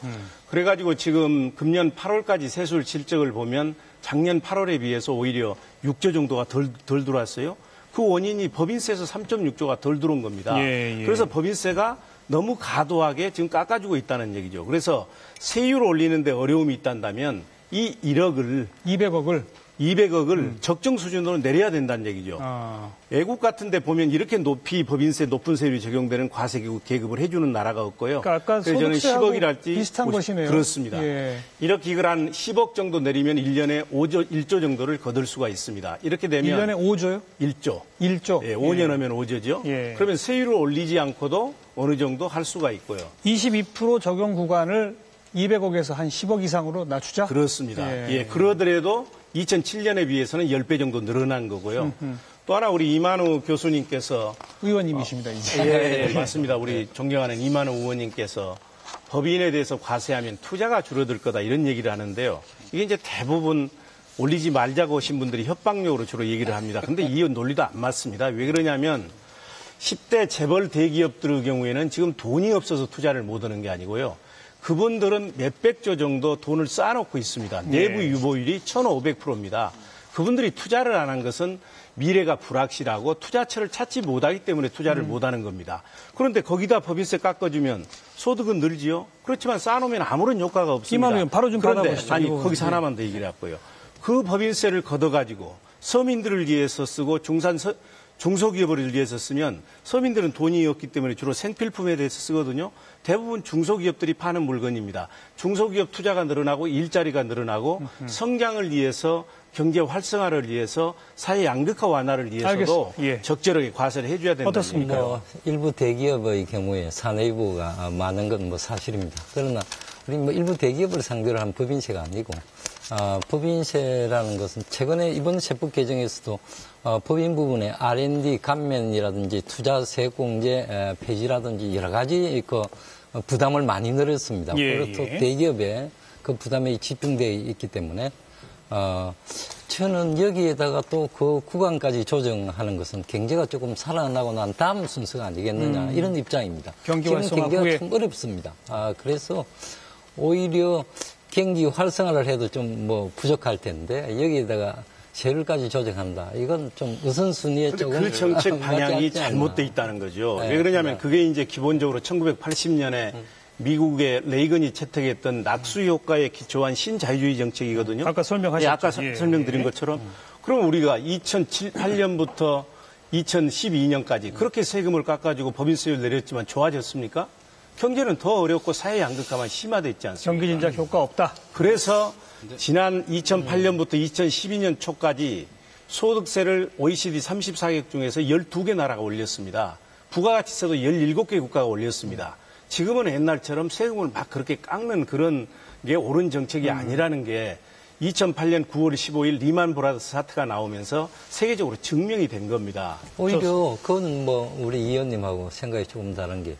그래가지고 지금 금년 8월까지 세술 실적을 보면 작년 8월에 비해서 오히려 6조 정도가 덜 들어왔어요. 그 원인이 법인세에서 3.6조가 덜 들어온 겁니다. 예, 예. 그래서 법인세가 너무 과도하게 지금 깎아주고 있다는 얘기죠. 그래서 세율을 올리는데 어려움이 있다면 이 1억을 200억을 적정 수준으로 내려야 된다는 얘기죠. 외국 같은 데 보면 이렇게 법인세 높은 세율이 적용되는 과세 계급을 해주는 나라가 없고요. 그러니까 아까 그래서 저는 소득세하고 10억이랄지 비슷한 것이네요. 그렇습니다. 예. 이렇게 이걸 한 10억 정도 내리면 1년에 1조 정도를 거둘 수가 있습니다. 이렇게 되면 1년에 5조요? 1조. 1조. 예, 5년 하면 5조죠. 예. 그러면 세율을 올리지 않고도 어느 정도 할 수가 있고요. 22% 적용 구간을 200억에서 한 10억 이상으로 낮추자? 그렇습니다. 예. 예, 그러더라도 2007년에 비해서는 10배 정도 늘어난 거고요. 또 하나 우리 이만우 교수님께서 의원님이십니다, 이제. 예, 맞습니다. 우리 존경하는 이만우 의원님께서 법인에 대해서 과세하면 투자가 줄어들 거다 이런 얘기를 하는데요. 이게 이제 대부분 올리지 말자고 하신 분들이 협박용으로 주로 얘기를 합니다. 근데 이 논리도 안 맞습니다. 왜 그러냐면 10대 재벌 대기업들의 경우에는 지금 돈이 없어서 투자를 못 하는 게 아니고요. 그분들은 몇백조 정도 돈을 쌓아놓고 있습니다. 내부 유보율이 1,500%입니다. 그분들이 투자를 안 한 것은 미래가 불확실하고 투자처를 찾지 못하기 때문에 투자를 못하는 겁니다. 그런데 거기다 법인세 깎아주면 소득은 늘지요. 그렇지만 쌓아놓으면 아무런 효과가 없습니다. 이만 의원 바로 좀 받아보시죠. 아니 거기서 하나만 더 얘기를 할거예요. 그 법인세를 걷어가지고 서민들을 위해서 쓰고 중소기업을 위해서 쓰면 서민들은 돈이 없기 때문에 주로 생필품에 대해서 쓰거든요. 대부분 중소기업들이 파는 물건입니다. 중소기업 투자가 늘어나고 일자리가 늘어나고 성장을 위해서 경제 활성화를 위해서 사회 양극화 완화를 위해서도 예. 적절하게 과세를 해줘야 된다는 어떻습니까? 뭐 일부 대기업의 경우에 사내부가 많은 건 뭐 사실입니다. 그러나 우리 뭐 일부 대기업을 상대로 한 법인세가 아니고 법인세라는 것은 최근에 이번 세법 개정에서도 법인 부분에 R&D 감면이라든지 투자세 공제 폐지라든지 여러 가지 그 부담을 많이 늘었습니다. 그리고 또 대기업에 그 부담이 집중되어 있기 때문에 저는 여기에다가 또 그 구간까지 조정하는 것은 경제가 조금 살아나고 난 다음 순서가 아니겠느냐 이런 입장입니다. 경기 지금 활성화 경제가 후에. 좀 어렵습니다. 그래서 오히려 경기 활성화를 해도 좀 뭐 부족할 텐데 여기에다가 세율까지 조정한다. 이건 좀 우선순위에 조금 그 정책 방향이 맞지 않나. 잘못돼 있다는 거죠. 네, 왜 그러냐면 그게 이제 기본적으로 1980년에 미국의 레이건이 채택했던 낙수 효과에 기초한 신자유주의 정책이거든요. 아까 설명하셨죠. 예, 아까 설명드린 것처럼. 그럼 우리가 2008년부터 2012년까지 그렇게 세금을 깎아주고 법인세율 내렸지만 좋아졌습니까? 경제는 더 어렵고 사회 양극화만 심화됐지 않습니까? 경기 진작 효과 없다. 그래서 지난 2008년부터 2012년 초까지 소득세를 OECD 34개국 중에서 12개 나라가 올렸습니다. 부가가치세도 17개 국가가 올렸습니다. 지금은 옛날처럼 세금을 막 그렇게 깎는 그런 게 옳은 정책이 아니라는 게 2008년 9월 15일 리만 브라더스 사태가 나오면서 세계적으로 증명이 된 겁니다. 오히려 그건 뭐 우리 이 의원님하고 생각이 조금 다른 게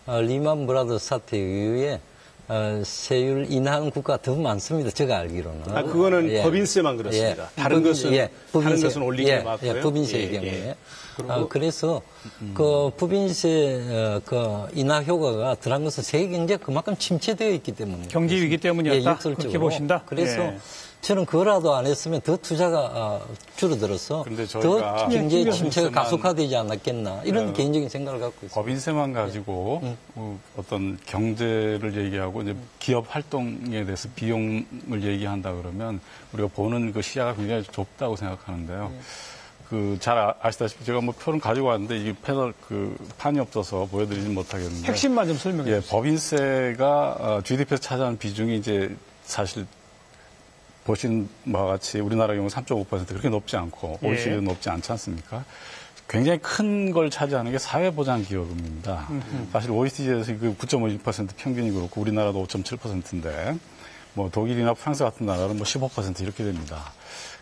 리만 브라더스 사태 이후에 세율 인하한 국가 더 많습니다. 제가 알기로는. 그거는 법인세만 그렇습니다. 다른 것은 올리게 맞고요. 법인세의 경우에. 그래서 그 법인세 그 인하 효과가 덜한 것은 세계 경제가 그만큼 침체되어 있기 때문에. 경제 위기 때문이었다. 역설적으로. 그렇게 보신다. 그래서 저는 그거라도 안 했으면 더 투자가 줄어들어서 더 경제 침체가 가속화되지 않았겠나 이런 개인적인 생각을 갖고 있습니다. 법인세만 가지고 어떤 경제를 얘기하고 이제 기업 활동에 대해서 비용을 얘기한다 그러면 우리가 보는 그 시야가 굉장히 좁다고 생각하는데요. 잘 아시다시피 제가 뭐 표를 가지고 왔는데 이게 패널 판이 없어서 보여드리진 못하겠는데. 핵심만 좀 설명해 주세요. 법인세가 GDP에서 차지하는 비중이 이제 사실 보신 바와 같이 우리나라 경우 3.5% 그렇게 높지 않고 OECD도 높지 않지 않습니까? 굉장히 큰 걸 차지하는 게 사회보장기여금입니다. 사실 OECD에서 그 9.51% 평균이 그렇고 우리나라도 5.7%인데 뭐 독일이나 프랑스 같은 나라는 뭐 15% 이렇게 됩니다.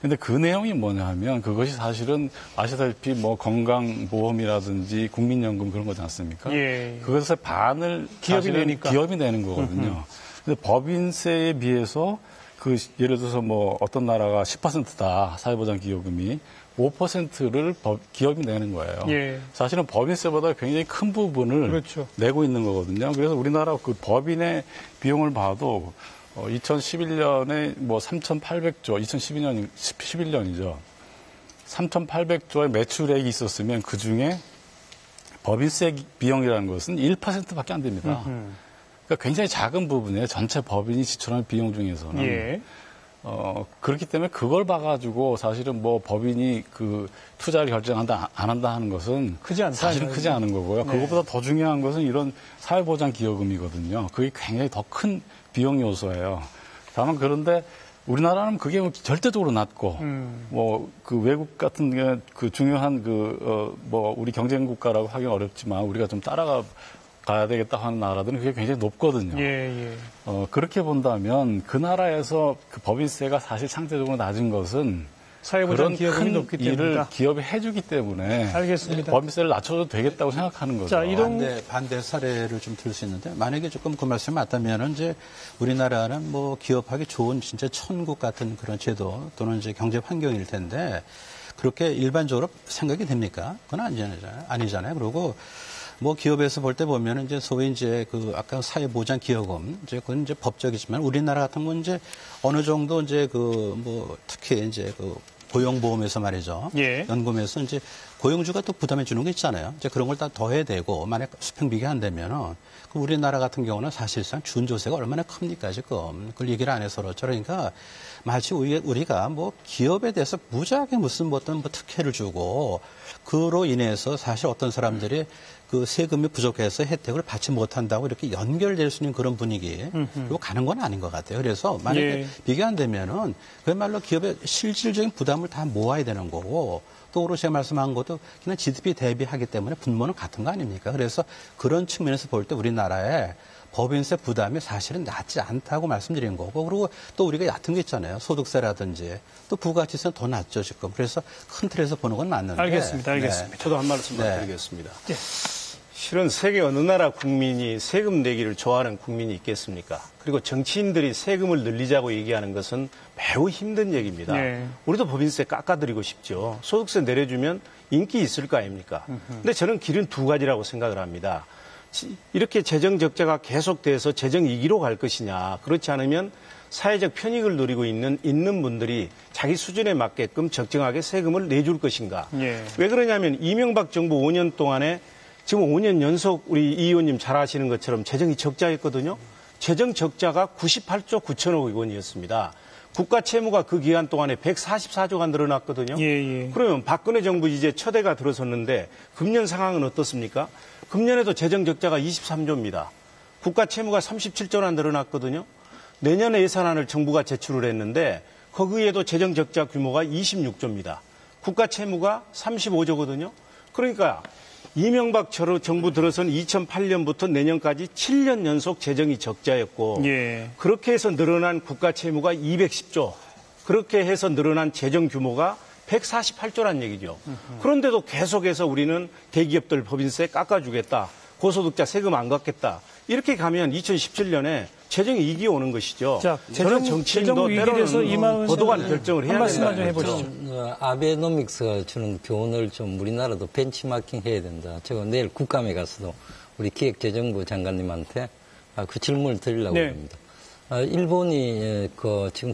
근데 그 내용이 뭐냐 하면 그것이 사실은 아시다시피 뭐 건강보험이라든지 국민연금 그런 거지 않습니까? 예. 그것의 반을 기업이 내니까. 기업이 내는 거거든요. 근데 법인세에 비해서 그 예를 들어서 뭐 어떤 나라가 10%다 사회보장기여금이 5%를 기업이 내는 거예요. 예. 사실은 법인세보다 굉장히 큰 부분을 그렇죠. 내고 있는 거거든요. 그래서 우리나라 그 법인의 비용을 봐도 2011년에 뭐 3,800조, 2011년이죠. 3,800조의 매출액이 있었으면 그 중에 법인세 비용이라는 것은 1%밖에 안 됩니다. 그러니까 굉장히 작은 부분이에요. 전체 법인이 지출하는 비용 중에서는. 예. 그렇기 때문에 그걸 봐가지고 사실은 뭐 법인이 그 투자를 결정한다, 안 한다 하는 것은 크지 않다. 사실은 크지 않은 거고요. 네. 그것보다 더 중요한 것은 이런 사회보장기여금이거든요. 그게 굉장히 더 큰 비용 요소예요. 다만 그런데 우리나라는 그게 절대적으로 낮고, 뭐, 그 외국 같은 게 그 중요한 뭐, 우리 경쟁국가라고 하긴 어렵지만 우리가 좀 가야 되겠다 하는 나라들은 그게 굉장히 높거든요. 예, 예. 그렇게 본다면 그 나라에서 그 법인세가 사실 상대적으로 낮은 것은 사회보장 기여금이 높기 일을 때문이다. 기업이 해주기 때문에 알겠습니다. 법인세를 낮춰도 되겠다고 생각하는 거죠. 자, 반대 사례를 좀 들 수 있는데 만약에 조금 그 말씀이 맞다면은 이제 우리나라는 뭐 기업하기 좋은 진짜 천국 같은 그런 제도 또는 이제 경제 환경일 텐데 그렇게 일반적으로 생각이 됩니까? 그건 아니잖아요. 그리고 뭐 기업에서 볼 때 보면 이제 소위 이제 그 아까 사회보장 기여금 이제 그건 이제 법적이지만 우리나라 같은 건 이제 어느 정도 이제 그 뭐 특히 이제 그 고용보험에서 말이죠. 예. 연금에서 이제 고용주가 또 부담해 주는 게 있잖아요. 이제 그런 걸 다 더해야 되고 만약 수평비가 안 되면은 그 우리나라 같은 경우는 사실상 준조세가 얼마나 큽니까 지금 그걸 얘기를 안 해서 그렇죠. 그러니까 마치 우리가 뭐 기업에 대해서 무지하게 무슨 어떤 뭐 특혜를 주고 그로 인해서 사실 어떤 사람들이 그 세금이 부족해서 혜택을 받지 못한다고 이렇게 연결될 수 있는 그런 분위기로 가는 건 아닌 것 같아요. 그래서 만약에 예. 비교 안 되면은 그야말로 기업의 실질적인 부담을 다 모아야 되는 거고 또 제가 말씀한 것도 그냥 GDP 대비하기 때문에 분모는 같은 거 아닙니까? 그래서 그런 측면에서 볼 때 우리나라의 법인세 부담이 사실은 낮지 않다고 말씀드린 거고 그리고 또 우리가 얕은 게 있잖아요. 소득세라든지 또 부가치세는 더 낮죠 지금. 그래서 큰 틀에서 보는 건 맞는데. 알겠습니다. 알겠습니다. 네, 저도 한 말씀만 네. 드리겠습니다. 네. 실은 세계 어느 나라 국민이 세금 내기를 좋아하는 국민이 있겠습니까? 그리고 정치인들이 세금을 늘리자고 얘기하는 것은 매우 힘든 얘기입니다. 네. 우리도 법인세 깎아드리고 싶죠. 소득세 내려주면 인기 있을 거 아닙니까? 근데 저는 길은 두 가지라고 생각을 합니다. 이렇게 재정 적자가 계속돼서 재정 위기로 갈 것이냐. 그렇지 않으면 사회적 편익을 누리고 있는 분들이 자기 수준에 맞게끔 적정하게 세금을 내줄 것인가. 예. 왜 그러냐면 이명박 정부 5년 동안에 지금 5년 연속 우리 이 의원님 잘 아시는 것처럼 재정이 적자였거든요. 재정 적자가 98조 9천억 원이었습니다. 국가 채무가 그 기간 동안에 144조가 늘어났거든요. 예. 그러면 박근혜 정부 이제 첫 해가 들어섰는데 금년 상황은 어떻습니까? 금년에도 재정 적자가 23조입니다. 국가 채무가 37조나 늘어났거든요. 내년에 예산안을 정부가 제출을 했는데 거기에도 재정 적자 규모가 26조입니다. 국가 채무가 35조거든요. 그러니까 이명박 정부 들어선 2008년부터 내년까지 7년 연속 재정이 적자였고 예. 그렇게 해서 늘어난 국가 채무가 210조 그렇게 해서 늘어난 재정 규모가 148조란 얘기죠. 그런데도 계속해서 우리는 대기업들 법인세 깎아주겠다. 고소득자 세금 안 걷겠다. 이렇게 가면 2017년에 재정 위기 오는 것이죠. 자, 저는 정치인도 때로는 거도한 결정을 해야 말씀만 된다. 좀 해보시죠. 아베노믹스가 주는 교훈을 좀 우리나라도 벤치마킹 해야 된다. 제가 내일 국감에 가서도 우리 기획재정부 장관님한테 그 질문을 드리려고 네. 합니다. 일본이 지금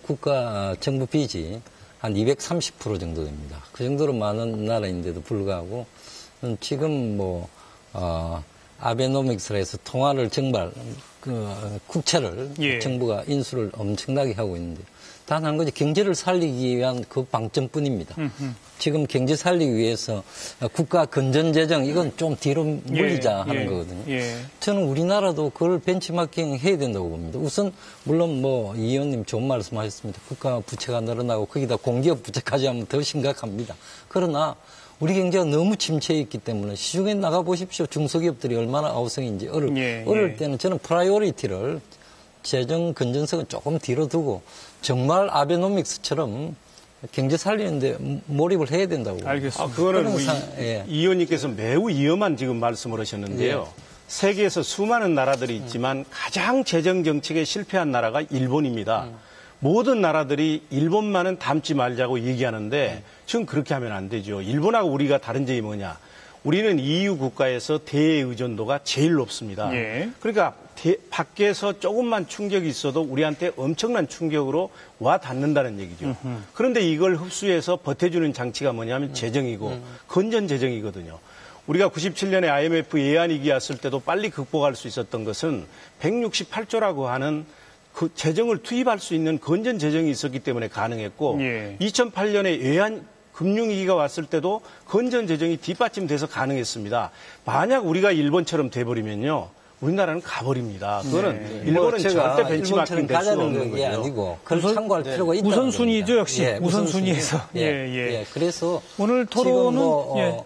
정부 빚이 한 230% 정도 됩니다. 그 정도로 많은 나라인데도 불구하고 지금 아베노믹스라 해서 통화를 정말 국채를 예. 정부가 인수를 엄청나게 하고 있는데 단 한 가지 경제를 살리기 위한 그 방점뿐입니다. 지금 경제 살리기 위해서 국가 건전재정 이건 좀 뒤로 물리자 하는 거거든요. 저는 우리나라도 그걸 벤치마킹 해야 된다고 봅니다. 우선 물론 이 의원님 좋은 말씀하셨습니다. 국가 부채가 늘어나고 거기다 공기업 부채까지 하면 더 심각합니다. 그러나 우리 경제가 너무 침체해 있기 때문에 시중에 나가 보십시오. 중소기업들이 얼마나 아우성인지 어릴 때는 저는 프라이오리티를 재정 건전성은 조금 뒤로 두고 정말 아베노믹스처럼 경제 살리는데 몰입을 해야 된다고. 알겠습니다. 그거는 이 의원님께서 매우 위험한 지금 말씀을 하셨는데요. 세계에서 수많은 나라들이 있지만 가장 재정 정책에 실패한 나라가 일본입니다. 모든 나라들이 일본만은 닮지 말자고 얘기하는데 지금 그렇게 하면 안 되죠. 일본하고 우리가 다른 점이 뭐냐. 우리는 EU 국가에서 대외 의존도가 제일 높습니다. 그러니까 밖에서 조금만 충격이 있어도 우리한테 엄청난 충격으로 와 닿는다는 얘기죠. 그런데 이걸 흡수해서 버텨주는 장치가 뭐냐면 재정이고 건전 재정이거든요. 우리가 97년에 IMF 예안위기 왔을 때도 빨리 극복할 수 있었던 것은 168조라고 하는 그 재정을 투입할 수 있는 건전 재정이 있었기 때문에 가능했고 2008년에 외환 금융위기가 왔을 때도 건전 재정이 뒷받침돼서 가능했습니다. 만약 우리가 일본처럼 돼버리면요. 우리나라는 가버립니다. 그거는 일본은 절대 벤치마킹 될 수 없는 거죠. 아니고 그걸 참고할 필요가 있다. 우선순위죠, 역시. 우선순위에서. 그래서 오늘 토론은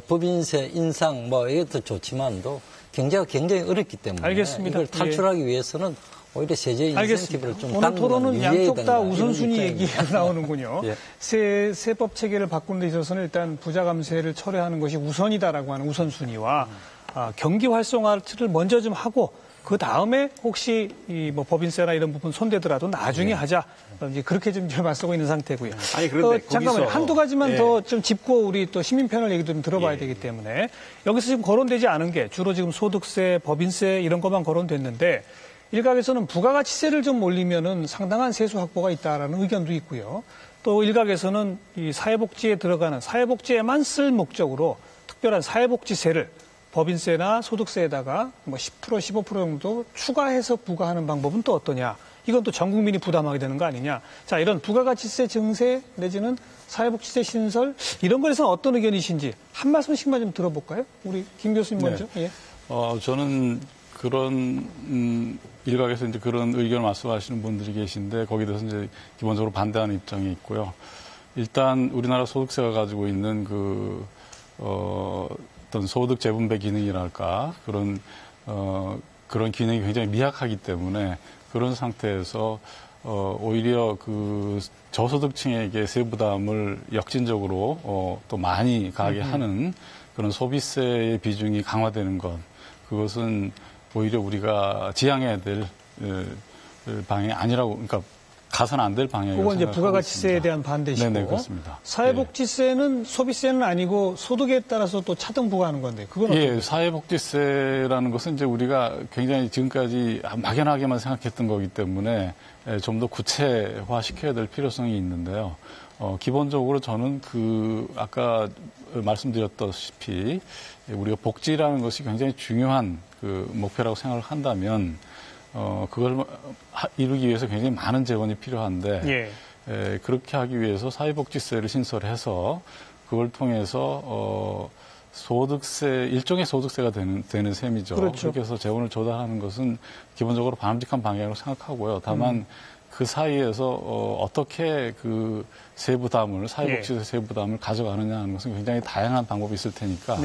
법인세 인상 이것도 좋지만도 경제가 굉장히 어렵기 때문에 알겠습니다. 이걸 탈출하기 위해서는 오히려 세제 인센티브를 좀 오늘 토론은 양쪽 다 우선순위 얘기가 나오는군요. 세법 체계를 바꾸는 데 있어서는 일단 부자 감세를 철회하는 것이 우선이다라고 하는 우선순위와 경기 활성화를 먼저 좀 하고 그 다음에 혹시 법인세나 이런 부분 손대더라도 나중에 하자. 이제 그렇게 좀 맞서고 있는 상태고요. 아니 그런데 잠깐만요. 한두 가지만 더 좀 짚고 우리 또 시민 패널 얘기도 좀 들어봐야 되기 때문에 여기서 지금 거론되지 않은 게 주로 지금 소득세, 법인세 이런 것만 거론됐는데 일각에서는 부가가치세를 좀 올리면은 상당한 세수 확보가 있다라는 의견도 있고요. 또 일각에서는 이 사회복지에 들어가는 사회복지에만 쓸 목적으로 특별한 사회복지세를 법인세나 소득세에다가 10% 15% 정도 추가해서 부과하는 방법은 또 어떠냐. 이건 또 전 국민이 부담하게 되는 거 아니냐. 자, 이런 부가가치세 증세 내지는 사회복지세 신설 이런 거에서는 어떤 의견이신지 한 말씀씩만 좀 들어볼까요? 우리 김 교수님 먼저. 저는 그런 일각에서 이제 그런 의견을 말씀하시는 분들이 계신데 거기에 대해서 이제 기본적으로 반대하는 입장이 있고요. 일단 우리나라 소득세가 가지고 있는 어떤 소득 재분배 기능이랄까 그런 기능이 굉장히 미약하기 때문에 그런 상태에서 오히려 그 저소득층에게 세부담을 역진적으로 또 많이 가게 하는 그런 소비세의 비중이 강화되는 것 그것은 오히려 우리가 지향해야 될 방향이 아니라고 그러니까 가서는 안 될 방향이라고 그건 이제 부가가치세에 대한 반대시고 네네, 그렇습니다. 사회복지세는 소비세는 아니고 소득에 따라서 또 차등 부과하는 건데 그건 어떻게 사회복지세라는 것은 이제 우리가 굉장히 지금까지 막연하게만 생각했던 거기 때문에 좀 더 구체화 시켜야 될 필요성이 있는데요. 기본적으로 저는 아까 말씀드렸다시피 우리가 복지라는 것이 굉장히 중요한 목표라고 생각을 한다면 그걸 이루기 위해서 굉장히 많은 재원이 필요한데 그렇게 하기 위해서 사회복지세를 신설해서 그걸 통해서 소득세 일종의 소득세가 되는 셈이죠. 그렇죠. 그렇게 해서 재원을 조달하는 것은 기본적으로 바람직한 방향으로 생각하고요. 다만 그 사이에서 어떻게 그 세부담을 사회복지세 세부담을 가져가느냐 하는 것은 굉장히 다양한 방법이 있을 테니까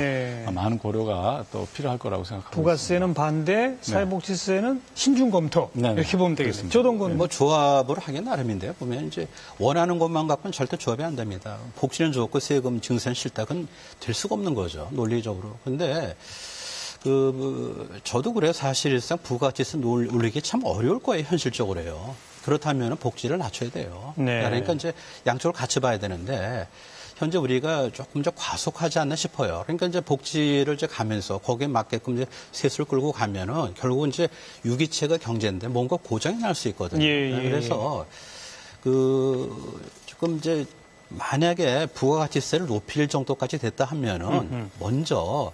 많은 고려가 또 필요할 거라고 생각합니다. 부가세는 반대, 사회복지세는 신중 검토 이렇게 보면 되겠습니다. 조동근 조합을 하기 나름인데요. 보면 이제 원하는 것만 갖고는 절대 조합이 안 됩니다. 복지는 좋고 세금 증세는 싫다. 그건 될 수가 없는 거죠. 논리적으로. 근데 저도 그래요. 사실상 부가가치세 올리기 참 어려울 거예요. 현실적으로요. 그렇다면 복지를 낮춰야 돼요. 그러니까 이제 양쪽을 같이 봐야 되는데 현재 우리가 조금 더 과속하지 않나 싶어요. 그러니까 이제 복지를 이제 가면서 거기에 맞게끔 이제 세수를 끌고 가면은 결국은 이제 유기체가 경제인데 뭔가 고장이 날 수 있거든요. 그래서 지금 이제 만약에 부가가치세를 높일 정도까지 됐다 하면은 먼저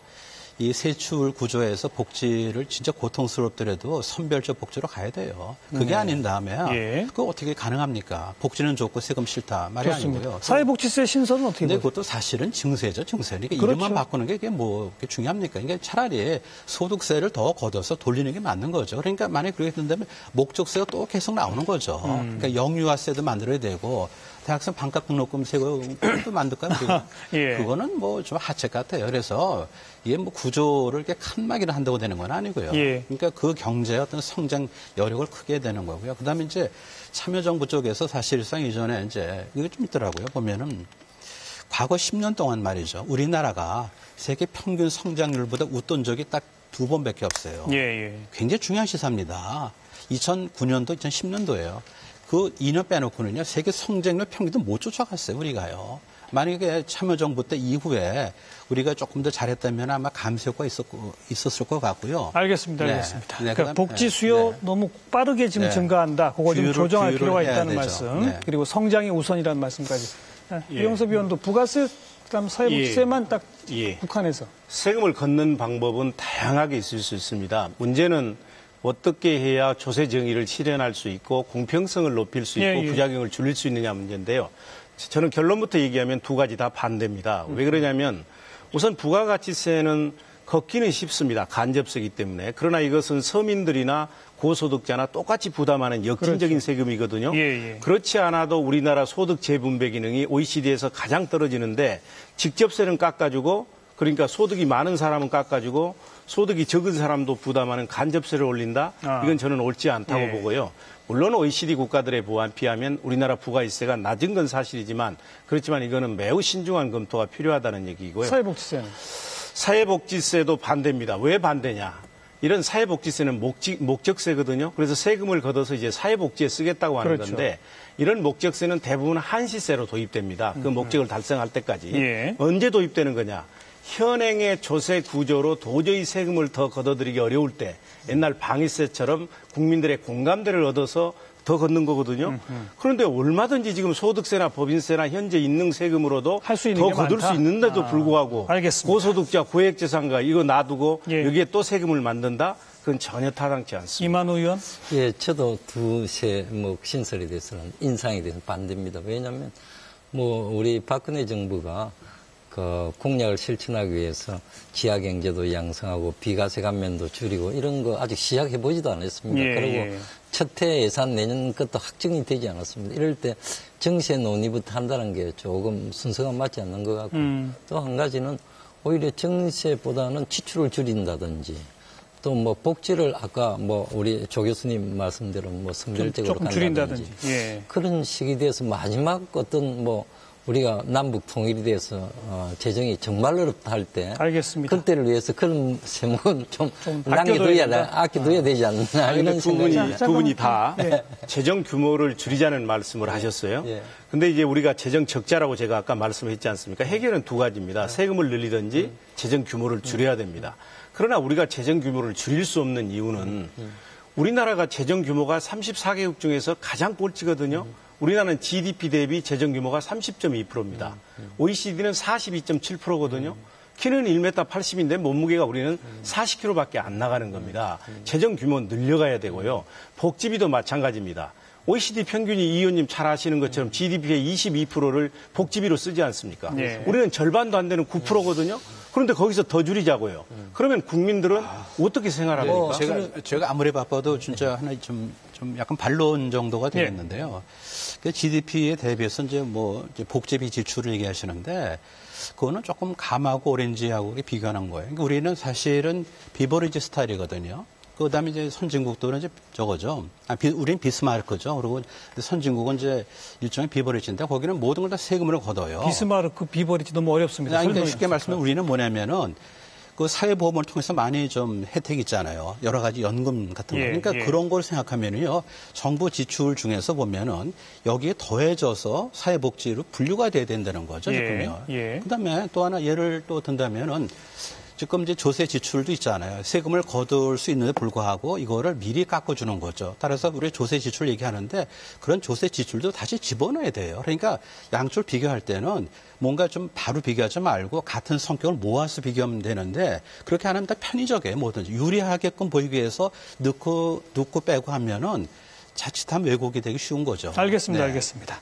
이 세출 구조에서 복지를 진짜 고통스럽더라도 선별적 복지로 가야 돼요. 그게 아닌 다음에 그거 어떻게 가능합니까? 복지는 좋고 세금 싫다 말이 아니고요. 사회복지세 신설은 어떻게 근데 그것도 사실은 증세죠, 증세. 그러니까 이름만 바꾸는 게 이게 그게 중요합니까? 그러니까 차라리 소득세를 더 걷어서 돌리는 게 맞는 거죠. 그러니까 만약에 그렇게 된다면 목적세가 또 계속 나오는 거죠. 그러니까 영유아세도 만들어야 되고 대학생 반값 등록금 세금도 만들까요? 예. 그거는 뭐 좀 하책 같아요. 그래서 이게 뭐 구조를 이렇게 칸막이를 한다고 되는 건 아니고요. 예. 그러니까 그 경제의 어떤 성장 여력을 크게 되는 거고요. 그다음에 이제 참여정부 쪽에서 사실상 이전에 이제 이게 좀 있더라고요. 보면은 과거 10년 동안 말이죠. 우리나라가 세계 평균 성장률보다 웃돈 적이 딱 2번밖에 없어요. 예. 굉장히 중요한 시사입니다. 2009년도, 2010년도예요. 그 2년 빼놓고는요, 세계 성장률 평균도 못 쫓아갔어요, 우리가요. 만약에 참여정부 때 이후에 우리가 조금 더 잘했다면 아마 감소 효과가 있었을 것 같고요. 알겠습니다. 네. 알겠습니다. 네, 그러니까 복지 수요 너무 빠르게 지금 증가한다. 그거 좀 조정할 필요가 있다는 말씀. 네. 그리고 성장이 우선이라는 말씀까지. 이영섭 의원도 부가세, 그다음 사회복지세만 딱 국한해서. 세금을 걷는 방법은 다양하게 있을 수 있습니다. 문제는 어떻게 해야 조세 정의를 실현할 수 있고 공평성을 높일 수 있고 부작용을 줄일 수 있느냐 문제인데요. 저는 결론부터 얘기하면 두 가지 다 반대입니다. 왜 그러냐면 우선 부가가치세는 걷기는 쉽습니다. 간접세이기 때문에. 그러나 이것은 서민들이나 고소득자나 똑같이 부담하는 역진적인 세금이거든요. 그렇지 않아도 우리나라 소득 재분배 기능이 OECD에서 가장 떨어지는데 직접세는 깎아주고 그러니까 소득이 많은 사람은 깎아주고 소득이 적은 사람도 부담하는 간접세를 올린다? 이건 저는 옳지 않다고 보고요. 물론 OECD 국가들에 비하면 우리나라 부가세가 낮은 건 사실이지만 그렇지만 이거는 매우 신중한 검토가 필요하다는 얘기고요. 사회복지세는? 사회복지세도 반대입니다. 왜 반대냐? 이런 사회복지세는 목적세거든요. 그래서 세금을 걷어서 이제 사회복지에 쓰겠다고 하는 건데 이런 목적세는 대부분 한시세로 도입됩니다. 그 목적을 달성할 때까지. 언제 도입되는 거냐? 현행의 조세 구조로 도저히 세금을 더 걷어들이기 어려울 때 옛날 방위세처럼 국민들의 공감대를 얻어서 더 걷는 거거든요. 그런데 얼마든지 지금 소득세나 법인세나 현재 있는 세금으로도 더 거둘 수 있는데도 불구하고 고소득자 고액재산가 이거 놔두고 여기에 또 세금을 만든다? 그건 전혀 타당치 않습니다. 이만호 의원? 예, 저도 두세 신설에 대해서는 인상에 대해서 반대입니다. 왜냐하면 우리 박근혜 정부가 그 공약을 실천하기 위해서 지하경제도 양성하고 비과세 감면도 줄이고 이런 거 아직 시작해보지도 않았습니다. 그리고 첫해 예산 내년 것도 확정이 되지 않았습니다. 이럴 때 정세 논의부터 한다는 게 조금 순서가 맞지 않는 것 같고 또 한 가지는 오히려 정세보다는 지출을 줄인다든지 또 복지를 아까 우리 조 교수님 말씀대로 선별적으로 간다든지 그런 식이 돼서 마지막 어떤 우리가 남북 통일이 돼서 재정이 정말 어렵다 할 때 그때를 위해서 그런 세목은 좀 아껴둬야 되지 않나 이런 생각이 두 분이 다 재정 규모를 줄이자는 말씀을 하셨어요. 근데 이제 우리가 재정 적자라고 제가 아까 말씀했지 않습니까? 해결은 두 가지입니다. 세금을 늘리든지 재정 규모를 줄여야 됩니다. 그러나 우리가 재정 규모를 줄일 수 없는 이유는 우리나라가 재정 규모가 34개국 중에서 가장 꼴찌거든요. 우리나라는 GDP 대비 재정 규모가 30.2%입니다. OECD는 42.7%거든요. 키는 1m 80인데 몸무게가 우리는 40kg밖에 안 나가는 겁니다. 재정 규모 늘려가야 되고요. 복지비도 마찬가지입니다. OECD 평균이 이 의원님 잘 아시는 것처럼 GDP의 22%를 복지비로 쓰지 않습니까? 우리는 절반도 안 되는 9%거든요. 그런데 거기서 더 줄이자고요. 그러면 국민들은 어떻게 생활합니까? 제가 아무리 바빠도 진짜 하나 좀 약간 반론 정도가 되겠는데요. GDP에 대비해서 이제 복지비 지출을 얘기하시는데 그거는 조금 감하고 오렌지하고 비교하는 거예요. 그러니까 우리는 사실은 비버리지 스타일이거든요. 그다음에 이제 선진국들은 이제 저거죠. 우리는 비스마르크죠. 그리고 선진국은 이제 일종의 비버리지인데 거기는 모든 걸 다 세금으로 걷어요. 비스마르크, 비버리지 너무 어렵습니다. 그러니까 쉽게 말씀하면 우리는 뭐냐면은 그 사회보험을 통해서 많이 좀 혜택이 있잖아요. 여러 가지 연금 같은 거. 그러니까 그런 걸 생각하면요. 정부 지출 중에서 보면은 여기에 더해져서 사회복지로 분류가 돼야 된다는 거죠. 지금요. 그다음에 또 하나 예를 또 든다면은 지금 이제 조세 지출도 있잖아요. 세금을 거둘 수 있는데 불구하고 이거를 미리 깎아주는 거죠. 따라서 우리 조세 지출 얘기하는데 그런 조세 지출도 다시 집어넣어야 돼요. 그러니까 양쪽을 비교할 때는 뭔가 좀 바로 비교하지 말고 같은 성격을 모아서 비교하면 되는데 그렇게 안 하면 다 편의적이에요. 뭐든지 유리하게끔 보이기 위해서 넣고 빼고 하면은 자칫한 왜곡이 되기 쉬운 거죠. 알겠습니다. 알겠습니다.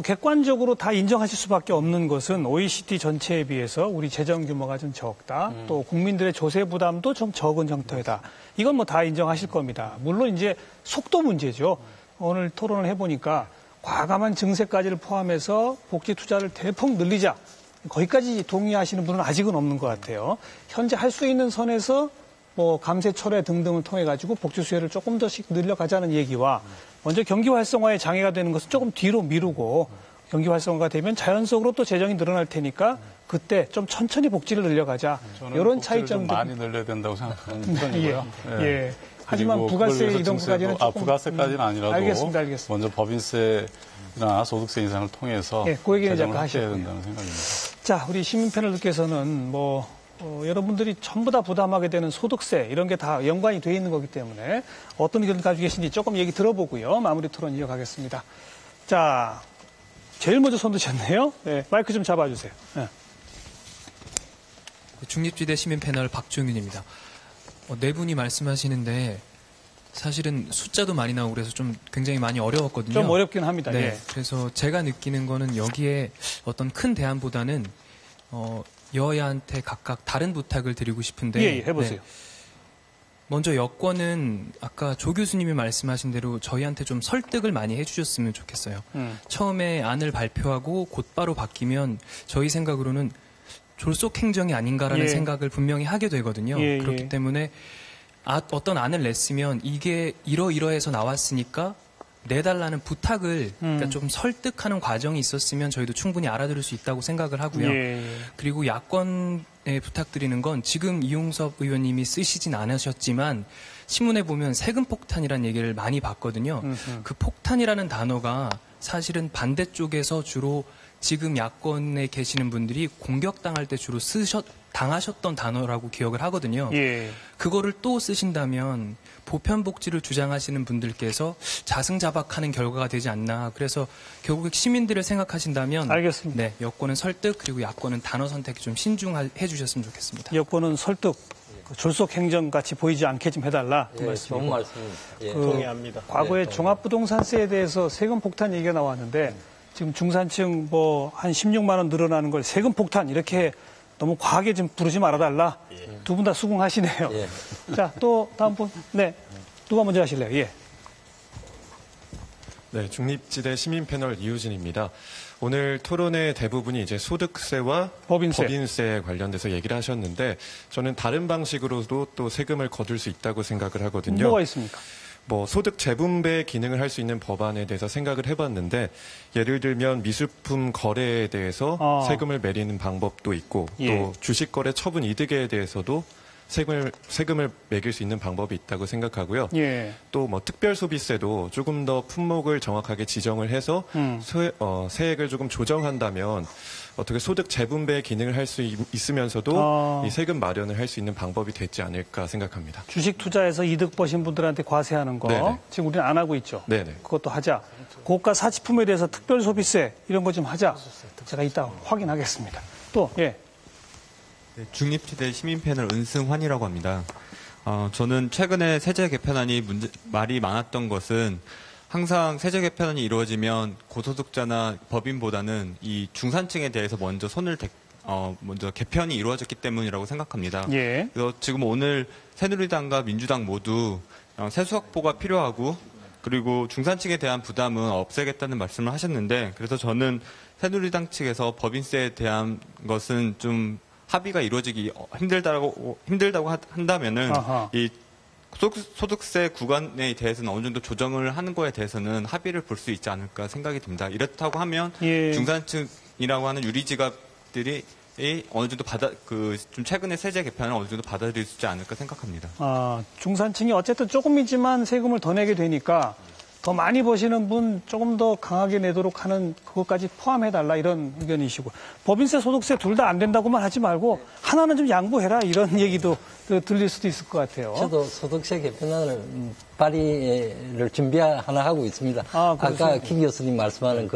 객관적으로 다 인정하실 수밖에 없는 것은 OECD 전체에 비해서 우리 재정 규모가 좀 적다. 또 국민들의 조세 부담도 좀 적은 형태다. 이건 다 인정하실 겁니다. 물론 이제 속도 문제죠. 오늘 토론을 해보니까 과감한 증세까지를 포함해서 복지 투자를 대폭 늘리자. 거기까지 동의하시는 분은 아직은 없는 것 같아요. 현재 할 수 있는 선에서 뭐 감세 철회 등등을 통해 가지고 복지 수혜를 조금 더씩 늘려가자는 얘기와 먼저 경기 활성화에 장애가 되는 것은 조금 뒤로 미루고 경기 활성화가 되면 자연적으로 또 재정이 늘어날 테니까 그때 좀 천천히 복지를 늘려가자. 이런 차이점들 많이 늘려야 된다고 생각하는 편이고요. 예. 예. 하지만 부가세 이런 것까지는 조금 부가세까지는 아니라도 알겠습니다. 먼저 법인세나 소득세 인상을 통해서 그 얘기는 재정을 잠깐 확대해야 하셨고요. 된다는 생각입니다. 자, 우리 시민 패널들께서는 여러분들이 전부 다 부담하게 되는 소득세 이런 게 다 연관이 돼 있는 거기 때문에 어떤 의견을 가지고 계신지 조금 얘기 들어보고요. 마무리 토론 이어가겠습니다. 자, 제일 먼저 손 드셨네요. 네, 마이크 좀 잡아주세요. 네. 중립지대 시민 패널 박종윤입니다. 네 분이 말씀하시는데 사실은 숫자도 많이 나오고 그래서 좀 굉장히 많이 어려웠거든요. 좀 어렵긴 합니다. 네, 예. 그래서 제가 느끼는 거는 여기에 어떤 큰 대안보다는 여야한테 각각 다른 부탁을 드리고 싶은데 예, 해보세요. 네. 먼저 여권은 아까 조 교수님이 말씀하신 대로 저희한테 좀 설득을 많이 해주셨으면 좋겠어요. 처음에 안을 발표하고 곧바로 바뀌면 저희 생각으로는 졸속 행정이 아닌가라는 예. 생각을 분명히 하게 되거든요. 예, 그렇기 예. 때문에 어떤 안을 냈으면 이게 이러이러해서 나왔으니까 내달라는 부탁을 그러니까 좀 설득하는 과정이 있었으면 저희도 충분히 알아들을 수 있다고 생각을 하고요. 예. 그리고 야권에 부탁드리는 건 지금 이용섭 의원님이 쓰시진 않으셨지만 신문에 보면 세금 폭탄이라는 얘기를 많이 봤거든요. 그 폭탄이라는 단어가 사실은 반대쪽에서 주로 지금 야권에 계시는 분들이 공격당할 때 주로 당하셨던 단어라고 기억을 하거든요. 예. 그거를 또 쓰신다면 보편복지를 주장하시는 분들께서 자승자박하는 결과가 되지 않나. 그래서 결국에 시민들을 생각하신다면 알겠습니다. 네, 여권은 설득 그리고 야권은 단어 선택이 좀 신중해 주셨으면 좋겠습니다. 여권은 설득, 졸속 행정 같이 보이지 않게 좀 해달라. 그 예, 말씀이고. 좋은 말씀입니다. 예. 동의합니다. 과거에 네, 종합부동산세에 대해서 세금 폭탄 얘기가 나왔는데 지금 중산층 한 16만 원 늘어나는 걸 세금 폭탄 이렇게 너무 과하게 좀 부르지 말아달라. 두 분 다 수긍하시네요. 예. 자, 또 다음 분. 네. 누가 먼저 하실래요? 예. 네, 중립지대 시민 패널 이우진입니다. 오늘 토론의 대부분이 이제 소득세와 법인세에 관련돼서 얘기를 하셨는데 저는 다른 방식으로도 또 세금을 거둘 수 있다고 생각을 하거든요. 뭐가 있습니까? 소득 재분배 기능을 할 수 있는 법안에 대해서 생각을 해봤는데 예를 들면 미술품 거래에 대해서 세금을 매리는 방법도 있고 예. 또 주식 거래 처분 이득에 대해서도 세금을 매길 수 있는 방법이 있다고 생각하고요. 예. 또 특별 소비세도 조금 더 품목을 정확하게 지정을 해서 세액을 조금 조정한다면 어떻게 소득 재분배 기능을 할 수 있으면서도 이 세금 마련을 할 수 있는 방법이 됐지 않을까 생각합니다. 주식 투자해서 이득 버신 분들한테 과세하는 거 네네. 지금 우리는 안 하고 있죠. 네네. 그것도 하자. 고가 사치품에 대해서 특별 소비세 이런 거 좀 하자. 제가 이따 확인하겠습니다. 또 예. 네, 중립지대 시민 패널 은승환이라고 합니다. 저는 최근에 세제 개편안이 말이 많았던 것은 항상 세제 개편안이 이루어지면 고소득자나 법인보다는 이 중산층에 대해서 먼저 먼저 개편이 이루어졌기 때문이라고 생각합니다. 예. 그래서 지금 오늘 새누리당과 민주당 모두 세수 확보가 필요하고 그리고 중산층에 대한 부담은 없애겠다는 말씀을 하셨는데 그래서 저는 새누리당 측에서 법인세에 대한 것은 좀 합의가 이루어지기 힘들다고 한다면은 이 소득세 구간에 대해서는 어느 정도 조정을 하는 거에 대해서는 합의를 볼 수 있지 않을까 생각이 듭니다. 이렇다고 하면 예. 중산층이라고 하는 유리지갑들이 어느 정도 좀 최근에 세제 개편을 어느 정도 받아들일 수 있지 않을까 생각합니다. 중산층이 어쨌든 조금이지만 세금을 더 내게 되니까 더 많이 버시는 분 조금 더 강하게 내도록 하는 그것까지 포함해달라 이런 의견이시고 법인세, 소득세 둘 다 안 된다고만 하지 말고 하나는 좀 양보해라 이런 얘기도 들릴 수도 있을 것 같아요. 저도 소득세 개편안을 발의를 하나 하고 있습니다. 아까 김 교수님 말씀하는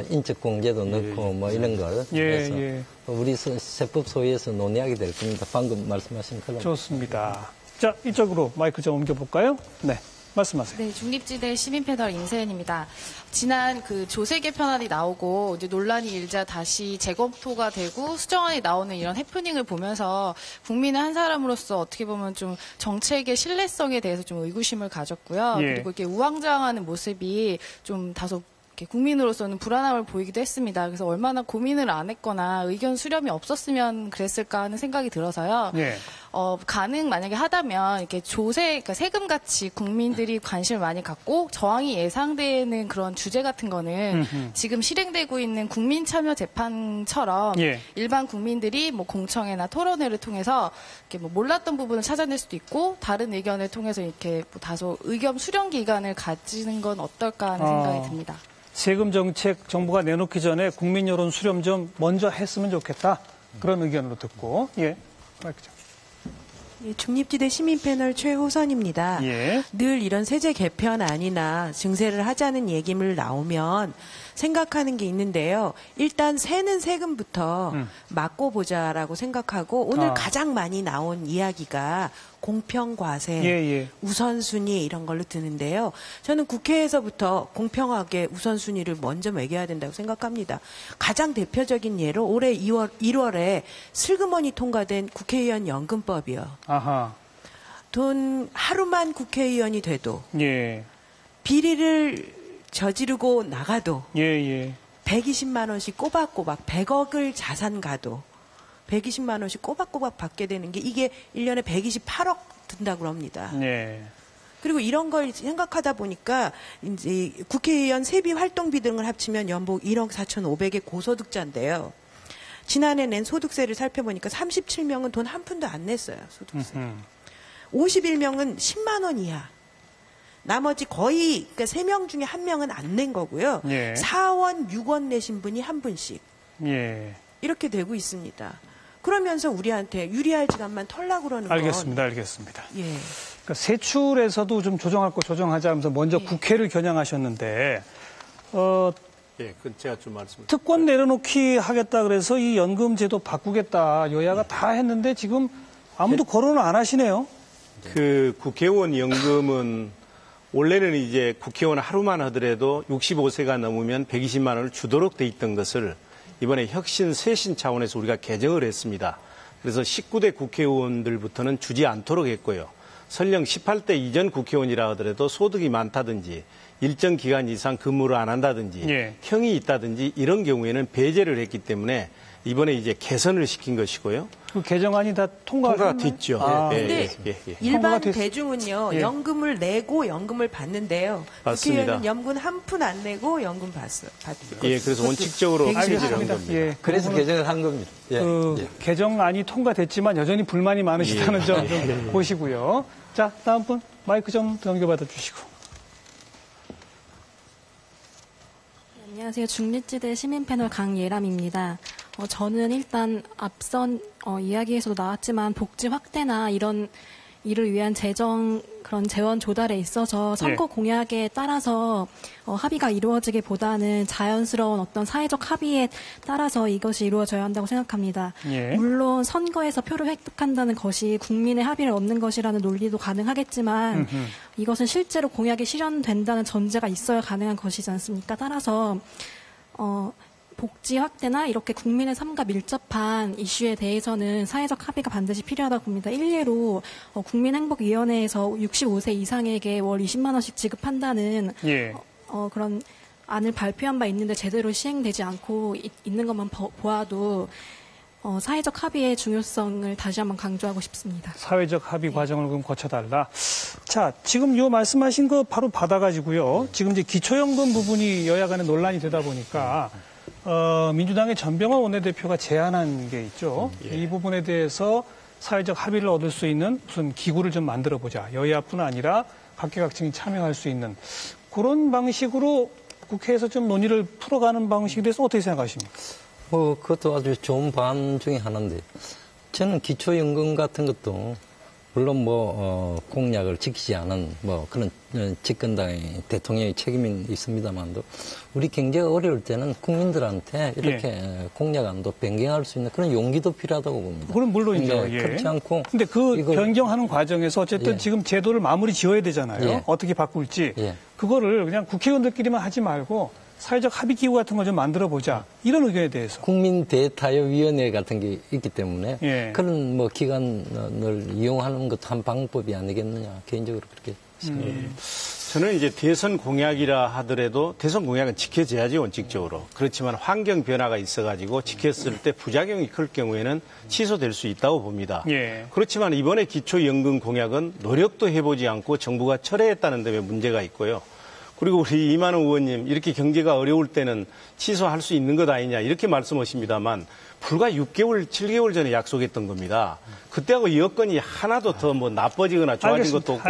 인적 공개도 넣고 이런 걸 그래서 우리 세법 소위에서 논의하게 될 겁니다. 방금 말씀하신 그런. 좋습니다. 자, 이쪽으로 마이크 좀 옮겨볼까요? 네. 말씀하세요. 네, 중립지대 시민패널 임세연입니다. 지난 그 조세 개편안이 나오고 이제 논란이 일자 다시 재검토가 되고 수정안이 나오는 이런 해프닝을 보면서 국민의 한 사람으로서 어떻게 보면 좀 정책의 신뢰성에 대해서 좀 의구심을 가졌고요. 예. 그리고 이렇게 우왕좌왕하는 모습이 좀 다소 이렇게 국민으로서는 불안함을 보이기도 했습니다. 그래서 얼마나 고민을 안 했거나 의견 수렴이 없었으면 그랬을까 하는 생각이 들어서요. 예. 가능 만약에 하다면 이렇게 조세, 그러니까 세금 같이 국민들이 관심을 많이 갖고 저항이 예상되는 그런 주제 같은 거는 지금 실행되고 있는 국민 참여 재판처럼 예. 일반 국민들이 뭐 공청회나 토론회를 통해서 이렇게 뭐 몰랐던 부분을 찾아낼 수도 있고 다른 의견을 통해서 이렇게 뭐 다소 의견 수렴 기간을 가지는 건 어떨까 하는 생각이 듭니다. 세금 정책 정부가 내놓기 전에 국민 여론 수렴 좀 먼저 했으면 좋겠다. 그런 의견으로 듣고 예. 예, 중립지대 시민패널 최호선입니다. 예. 늘 이런 세제 개편안이나 증세를 하자는 얘기를 나오면 생각하는 게 있는데요. 일단 세는 세금부터 막고 보자라고 생각하고 오늘 가장 많이 나온 이야기가 공평과세, 우선순위 이런 걸로 드는데요. 저는 국회에서부터 공평하게 우선순위를 먼저 매겨야 된다고 생각합니다. 가장 대표적인 예로 올해 1월에 슬그머니 통과된 국회의원 연금법이요. 아하. 돈 하루만 국회의원이 돼도 예. 비리를 저지르고 나가도 예. 120만 원씩 꼬박꼬박 100억을 자산 가도 120만 원씩 꼬박꼬박 받게 되는 게 이게 1년에 128억 든다고 합니다. 네. 그리고 이런 걸 생각하다 보니까 이제 국회의원 세비 활동비 등을 합치면 연봉 1억 4,500의 고소득자인데요. 지난해 낸 소득세를 살펴보니까 37명은 돈 한 푼도 안 냈어요. 소득세. 51명은 10만 원 이하. 나머지 거의 그러니까 3명 중에 1명은 안 낸 거고요. 예. 4원, 6원 내신 분이 한 분씩. 예. 이렇게 되고 있습니다. 그러면서 우리한테 유리할 지간만 털라고 그러는 건. 알겠습니다. 예. 그러니까 세출에서도 좀 조정할 거 조정하자 하면서 먼저 국회를 겨냥하셨는데 예, 그건 제가 좀 말씀을. 특권 내려놓기 하겠다 그래서 이 연금제도 바꾸겠다 여야가 다 했는데 지금 아무도 거론을 안 하시네요. 그 국회의원 연금은 원래는 이제 국회의원 하루만 하더라도 65세가 넘으면 120만 원을 주도록 돼 있던 것을 이번에 혁신 쇄신 차원에서 우리가 개정을 했습니다. 그래서 19대 국회의원들부터는 주지 않도록 했고요. 설령 18대 이전 국회의원이라 하더라도 소득이 많다든지 일정 기간 이상 근무를 안 한다든지 형이 있다든지 이런 경우에는 배제를 했기 때문에 이번에 이제 개선을 시킨 것이고요. 그 개정안이 다 통과가 됐죠. 근데 일반 통과가 대중은요. 연금을 내고 연금을 받는데요. 맞습니다. 국회의원은 연금 한 푼 안 내고 연금 받죠. 예, 그래서 원칙적으로 체제를 한 겁니다. 예, 그래서 개정을 한 겁니다. 개정안이 통과됐지만 여전히 불만이 많으시다는 점 좀 보시고요. 자, 다음 분 마이크 좀 넘겨받아 주시고. 안녕하세요. 중립지대 시민패널 강예람입니다. 저는 일단 앞선 이야기에서도 나왔지만 복지 확대나 이런 이를 위한 그런 재원 조달에 있어서 선거 공약에 따라서 합의가 이루어지기보다는 자연스러운 어떤 사회적 합의에 따라서 이것이 이루어져야 한다고 생각합니다. 물론 선거에서 표를 획득한다는 것이 국민의 합의를 얻는 것이라는 논리도 가능하겠지만 이것은 실제로 공약이 실현된다는 전제가 있어야 가능한 것이지 않습니까? 따라서 복지 확대나 이렇게 국민의 삶과 밀접한 이슈에 대해서는 사회적 합의가 반드시 필요하다고 봅니다. 일례로 국민행복위원회에서 65세 이상에게 월 20만 원씩 지급한다는 그런 안을 발표한 바 있는데 제대로 시행되지 않고 있는 것만 보아도 사회적 합의의 중요성을 다시 한번 강조하고 싶습니다. 사회적 합의 과정을 그럼 거쳐달라. 자, 지금 요 말씀하신 거 바로 받아가지고요. 지금 이제 기초연금 부분이 여야 간에 논란이 되다 보니까 민주당의 전병헌 원내대표가 제안한 게 있죠. 이 부분에 대해서 사회적 합의를 얻을 수 있는 무슨 기구를 좀 만들어보자. 여야뿐 아니라 각계각층이 참여할 수 있는 그런 방식으로 국회에서 좀 논의를 풀어가는 방식에 대해서 어떻게 생각하십니까? 그것도 아주 좋은 반 중에 하나인데 저는 기초연금 같은 것도 물론 공약을 지키지 않은 그런 집권당의 대통령의 책임이 있습니다만도 우리 경제가 어려울 때는 국민들한테 이렇게 공약안도 변경할 수 있는 그런 용기도 필요하다고 봅니다. 그건 물론이죠. 그렇지 않고. 근데 변경하는 과정에서 어쨌든 지금 제도를 마무리 지어야 되잖아요. 어떻게 바꿀지. 그거를 그냥 국회의원들끼리만 하지 말고 사회적 합의 기구 같은 거 좀 만들어 보자. 이런 의견에 대해서. 국민 대타협위원회 같은 게 있기 때문에 그런 기관을 이용하는 것도 한 방법이 아니겠느냐. 개인적으로 그렇게 생각합니다. 저는 이제 대선 공약이라 하더라도 대선 공약은 지켜져야지 원칙적으로. 그렇지만 환경 변화가 있어가지고 지켰을 때 부작용이 클 경우에는 취소될 수 있다고 봅니다. 그렇지만 이번에 기초연금 공약은 노력도 해보지 않고 정부가 철회했다는 점에 문제가 있고요. 그리고 우리 이만호 의원님 이렇게 경제가 어려울 때는 취소할 수 있는 것 아니냐 이렇게 말씀하십니다만 불과 6개월, 7개월 전에 약속했던 겁니다. 그때하고 여건이 하나도 더 나빠지거나 좋아진 것도 없고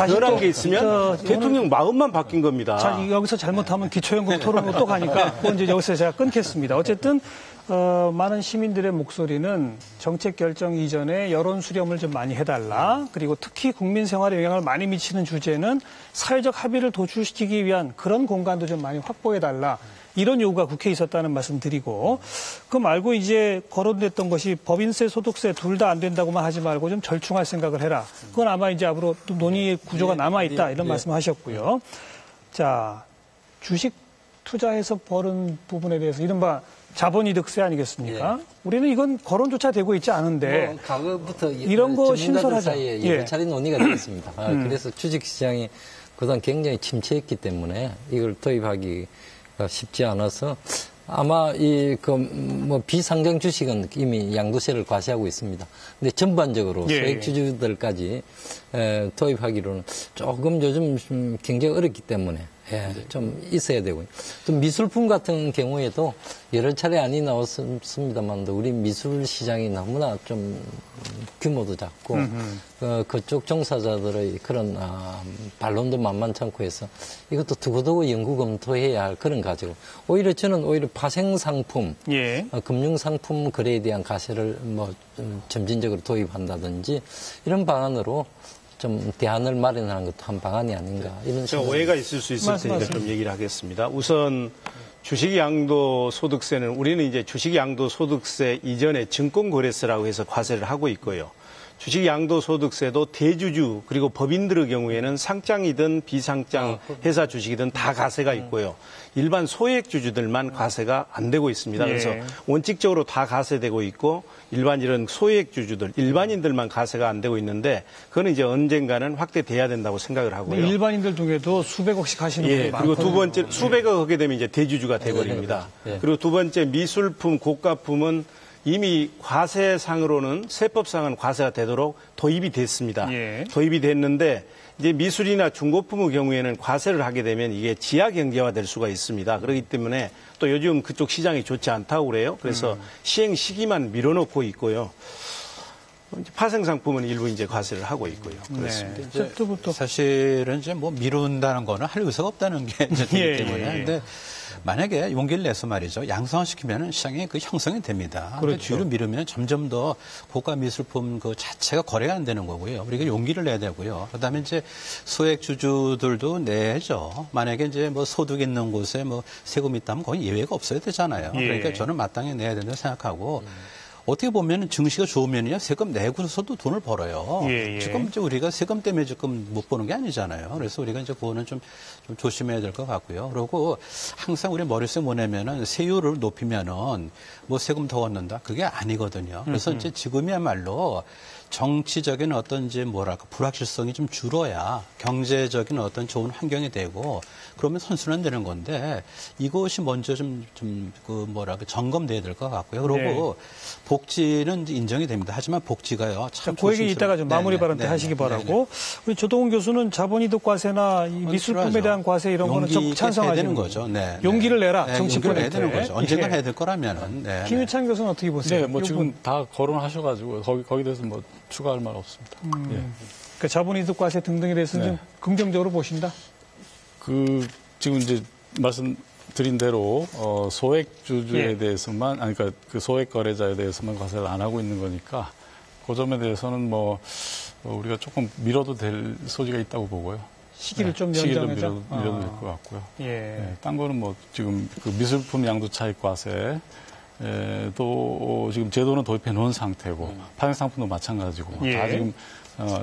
변한 게 있으면 대통령 마음만 바뀐 겁니다. 자, 여기서 잘못하면 기초연금 토론으로 또 가니까 이제 여기서 제가 끊겠습니다. 어쨌든 많은 시민들의 목소리는 정책 결정 이전에 여론 수렴을 좀 많이 해달라. 그리고 특히 국민 생활에 영향을 많이 미치는 주제는 사회적 합의를 도출시키기 위한 그런 공간도 좀 많이 확보해달라. 이런 요구가 국회에 있었다는 말씀 드리고, 그 말고 이제 거론됐던 것이 법인세, 소득세 둘 다 안 된다고만 하지 말고 좀 절충할 생각을 해라. 그건 아마 이제 앞으로 또 논의의 구조가 남아있다. 이런 말씀 하셨고요. 자, 주식 투자해서 버는 부분에 대해서 이른바 자본이득세 아니겠습니까? 우리는 이건 거론조차 되고 있지 않은데 과거부터 이런 거 신설하자. 사이에 여러 차례 논의가 되었습니다. 그래서 주식시장이 그동안 굉장히 침체했기 때문에 이걸 도입하기가 쉽지 않아서 아마 비상장 주식은 이미 양도세를 과세하고 있습니다. 근데 전반적으로 소액주주들까지 도입하기로는 조금 요즘 경제가 어렵기 때문에 좀 있어야 되고요. 또 미술품 같은 경우에도 여러 차례 안이 나왔습니다만 우리 미술 시장이 너무나 좀 규모도 작고 그쪽 종사자들의 그런 반론도 만만치 않고 해서 이것도 두고두고 연구 검토해야 할 그런 과제고 오히려 저는 파생상품, 금융상품 거래에 대한 과세를 점진적으로 도입한다든지 이런 방안으로 좀 대안을 마련하는 것도 한 방안이 아닌가 이런 제가 오해가 있을 수 있을 테니까 좀 얘기를 하겠습니다. 우선 주식양도소득세는 우리는 이제 주식양도소득세 이전에 증권거래세라고 해서 과세를 하고 있고요. 주식양도소득세도 대주주 그리고 법인들의 경우에는 상장이든 비상장 회사 주식이든 다 과세가 있고요. 일반 소액주주들만 과세가 안 되고 있습니다. 그래서 원칙적으로 다 과세되고 있고 일반 이런 소액주주들, 일반인들만 과세가 안 되고 있는데 그거는 이제 언젠가는 확대돼야 된다고 생각을 하고요. 일반인들 중에도 수백억씩 하시는 분이 많거든요. 그리고 두 번째 수백억 하게 되면 이제 대주주가 돼버립니다. 그리고 두 번째 미술품, 고가품은 이미 과세상으로는 세법상은 과세가 되도록 도입이 됐습니다. 도입이 됐는데 이제 미술이나 중고품의 경우에는 과세를 하게 되면 이게 지하 경제화 될 수가 있습니다. 그렇기 때문에 또 요즘 그쪽 시장이 좋지 않다고 그래요. 그래서 시행 시기만 밀어놓고 있고요. 파생상품은 일부 이제 과세를 하고 있고요. 그렇습니다. 사실은 이제 미룬다는 거는 할 의사가 없다는 게 되기 때문에. 근데 만약에 용기를 내서 말이죠. 양성화시키면 시장이 형성이 됩니다. 그렇죠. 뒤로 미루면 점점 더 고가 미술품 그 자체가 거래가 안 되는 거고요. 우리가 용기를 내야 되고요. 그다음에 이제 소액 주주들도 내죠. 만약에 이제 소득 있는 곳에 세금 있다면 거의 예외가 없어야 되잖아요. 그러니까 저는 마땅히 내야 된다고 생각하고 어떻게 보면 증시가 좋으면요 세금 내고서도 돈을 벌어요. 지금 이제 우리가 세금 때문에 지금 못 버는 게 아니잖아요. 그래서 우리가 이제 그거는 좀 조심해야 될 것 같고요. 그리고 항상 우리 머릿속에 뭐냐면은 세율을 높이면은 세금 더 얻는다 그게 아니거든요. 그래서 이제 지금이야말로 정치적인 어떤 이제 불확실성이 좀 줄어야 경제적인 어떤 좋은 환경이 되고 그러면 선순환되는 건데 이것이 먼저 점검돼야 될 것 같고요. 그리고 복지는 인정이 됩니다. 하지만 복지가요 참 그 얘기 이따가 좀 마무리 발언 때 하시기 바라고 우리 조동훈 교수는 자본이득 과세나 이 미술품에 대한 과세 이런 거는 적 찬성하시는 거죠. 용기를 내라 정치권에 해야 되는 거죠. 언젠가 해야 될 거라면은. 김유찬 교수는 어떻게 보세요? 지금 다 거론하셔가지고 거기 대해서 추가할 말 없습니다. 그러니까 자본이득 과세 등등에 대해서는 좀 긍정적으로 보신다? 지금 이제 말씀드린 대로 소액주주에 대해서만 그러니까 그 소액 거래자에 대해서만 과세를 안 하고 있는 거니까 그 점에 대해서는 뭐 우리가 조금 미뤄도 될 소지가 있다고 보고요. 시기를 좀 시기를 연장해서 미뤄도 될 것 같고요. 예. 네, 딴 거는 뭐 지금 그 미술품 양도 차익 과세 또 지금 제도는 도입해 놓은 상태고 파생 상품도 마찬가지고 예. 다 지금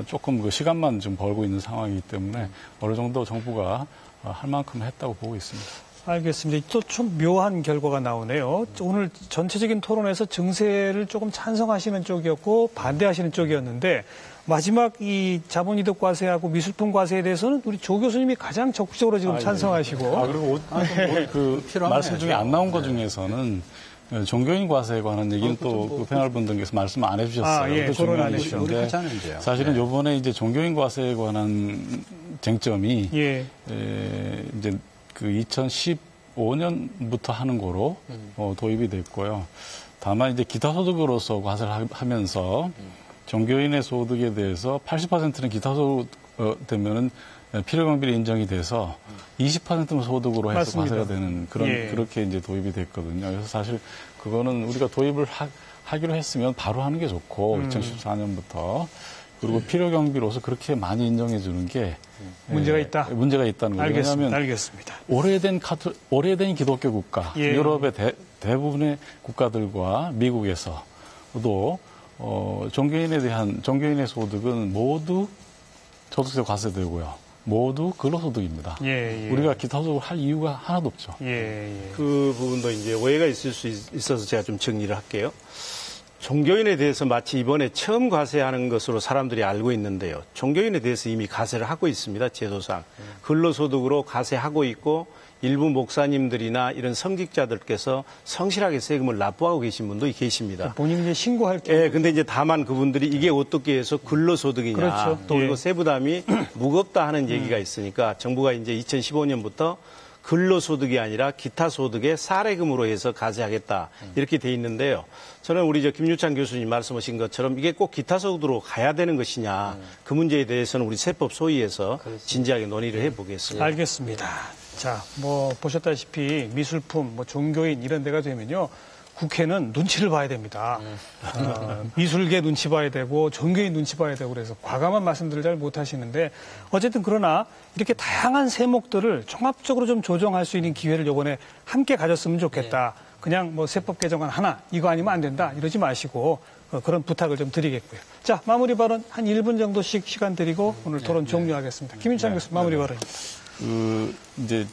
조금 그 시간만 좀 벌고 있는 상황이기 때문에 어느 정도 정부가 할 만큼 했다고 보고 있습니다. 알겠습니다. 또 좀 묘한 결과가 나오네요. 오늘 전체적인 토론에서 증세를 조금 찬성하시는 쪽이었고 반대하시는 쪽이었는데 마지막 이 자본이득 과세하고 미술품 과세에 대해서는 우리 조 교수님이 가장 적극적으로 지금 찬성하시고. 그리고 그 말씀 중에 안 나온 것 중에서는 종교인 과세에 관한 얘기는 또 그 패널 분들께서 말씀 안 해주셨어요. 예, 그것도 중요한 이슈인데 사실은 요번에 이제 종교인 과세에 관한 쟁점이 이제 그 2015년부터 하는 거로 도입이 됐고요. 다만 이제 기타 소득으로서 과세를 하면서 종교인의 소득에 대해서 80%는 기타 소득 되면은 필요경비로 인정이 돼서 20%만 소득으로 해서 맞습니다. 과세가 되는 그렇게 이제 도입이 됐거든요. 그래서 사실 그거는 우리가 도입을 하기로 했으면 바로 하는 게 좋고 2014년부터 그리고 필요경비로서 그렇게 많이 인정해 주는 게 문제가 있다. 문제가 있다는 거죠. 왜냐하면 알겠습니다. 오래된 기독교 국가, 유럽의 대부분의 국가들과 미국에서도 종교인의 소득은 모두 소득세 과세되고요. 모두 근로소득입니다. 우리가 기타 소득을 할 이유가 하나도 없죠. 그 부분도 이제 오해가 있을 수 있어서 제가 좀 정리를 할게요. 종교인에 대해서 마치 이번에 처음 과세하는 것으로 사람들이 알고 있는데요. 종교인에 대해서 이미 과세를 하고 있습니다. 제도상. 근로소득으로 과세하고 있고 일부 목사님들이나 이런 성직자들께서 성실하게 세금을 납부하고 계신 분도 계십니다. 본인이 이제 신고할 때. 예, 근데 이제 다만 그분들이 이게 어떻게 해서 근로소득이냐. 그렇죠. 또 그리고 세부담이 무겁다 하는 얘기가 있으니까 정부가 이제 2015년부터 근로소득이 아니라 기타 소득의 사례금으로 해서 과세하겠다. 이렇게 돼 있는데요. 저는 우리 김유찬 교수님 말씀하신 것처럼 이게 꼭 기타 소득으로 가야 되는 것이냐. 그 문제에 대해서는 우리 세법 소위에서 진지하게 논의를 해보겠습니다. 알겠습니다. 자, 뭐 보셨다시피 미술품, 뭐 종교인 이런 데가 되면요. 국회는 눈치를 봐야 됩니다. 미술계 눈치 봐야 되고 종교인 눈치 봐야 되고 그래서 과감한 말씀들을 잘 못하시는데 어쨌든 그러나 이렇게 다양한 세목들을 종합적으로 좀 조정할 수 있는 기회를 이번에 함께 가졌으면 좋겠다. 그냥 뭐 세법 개정안 하나 이거 아니면 안 된다 이러지 마시고 그런 부탁을 좀 드리겠고요. 자, 마무리 발언 한 1분 정도씩 시간 드리고 오늘 토론 종료하겠습니다. 김윤찬 교수 마무리 발언입니다. 이제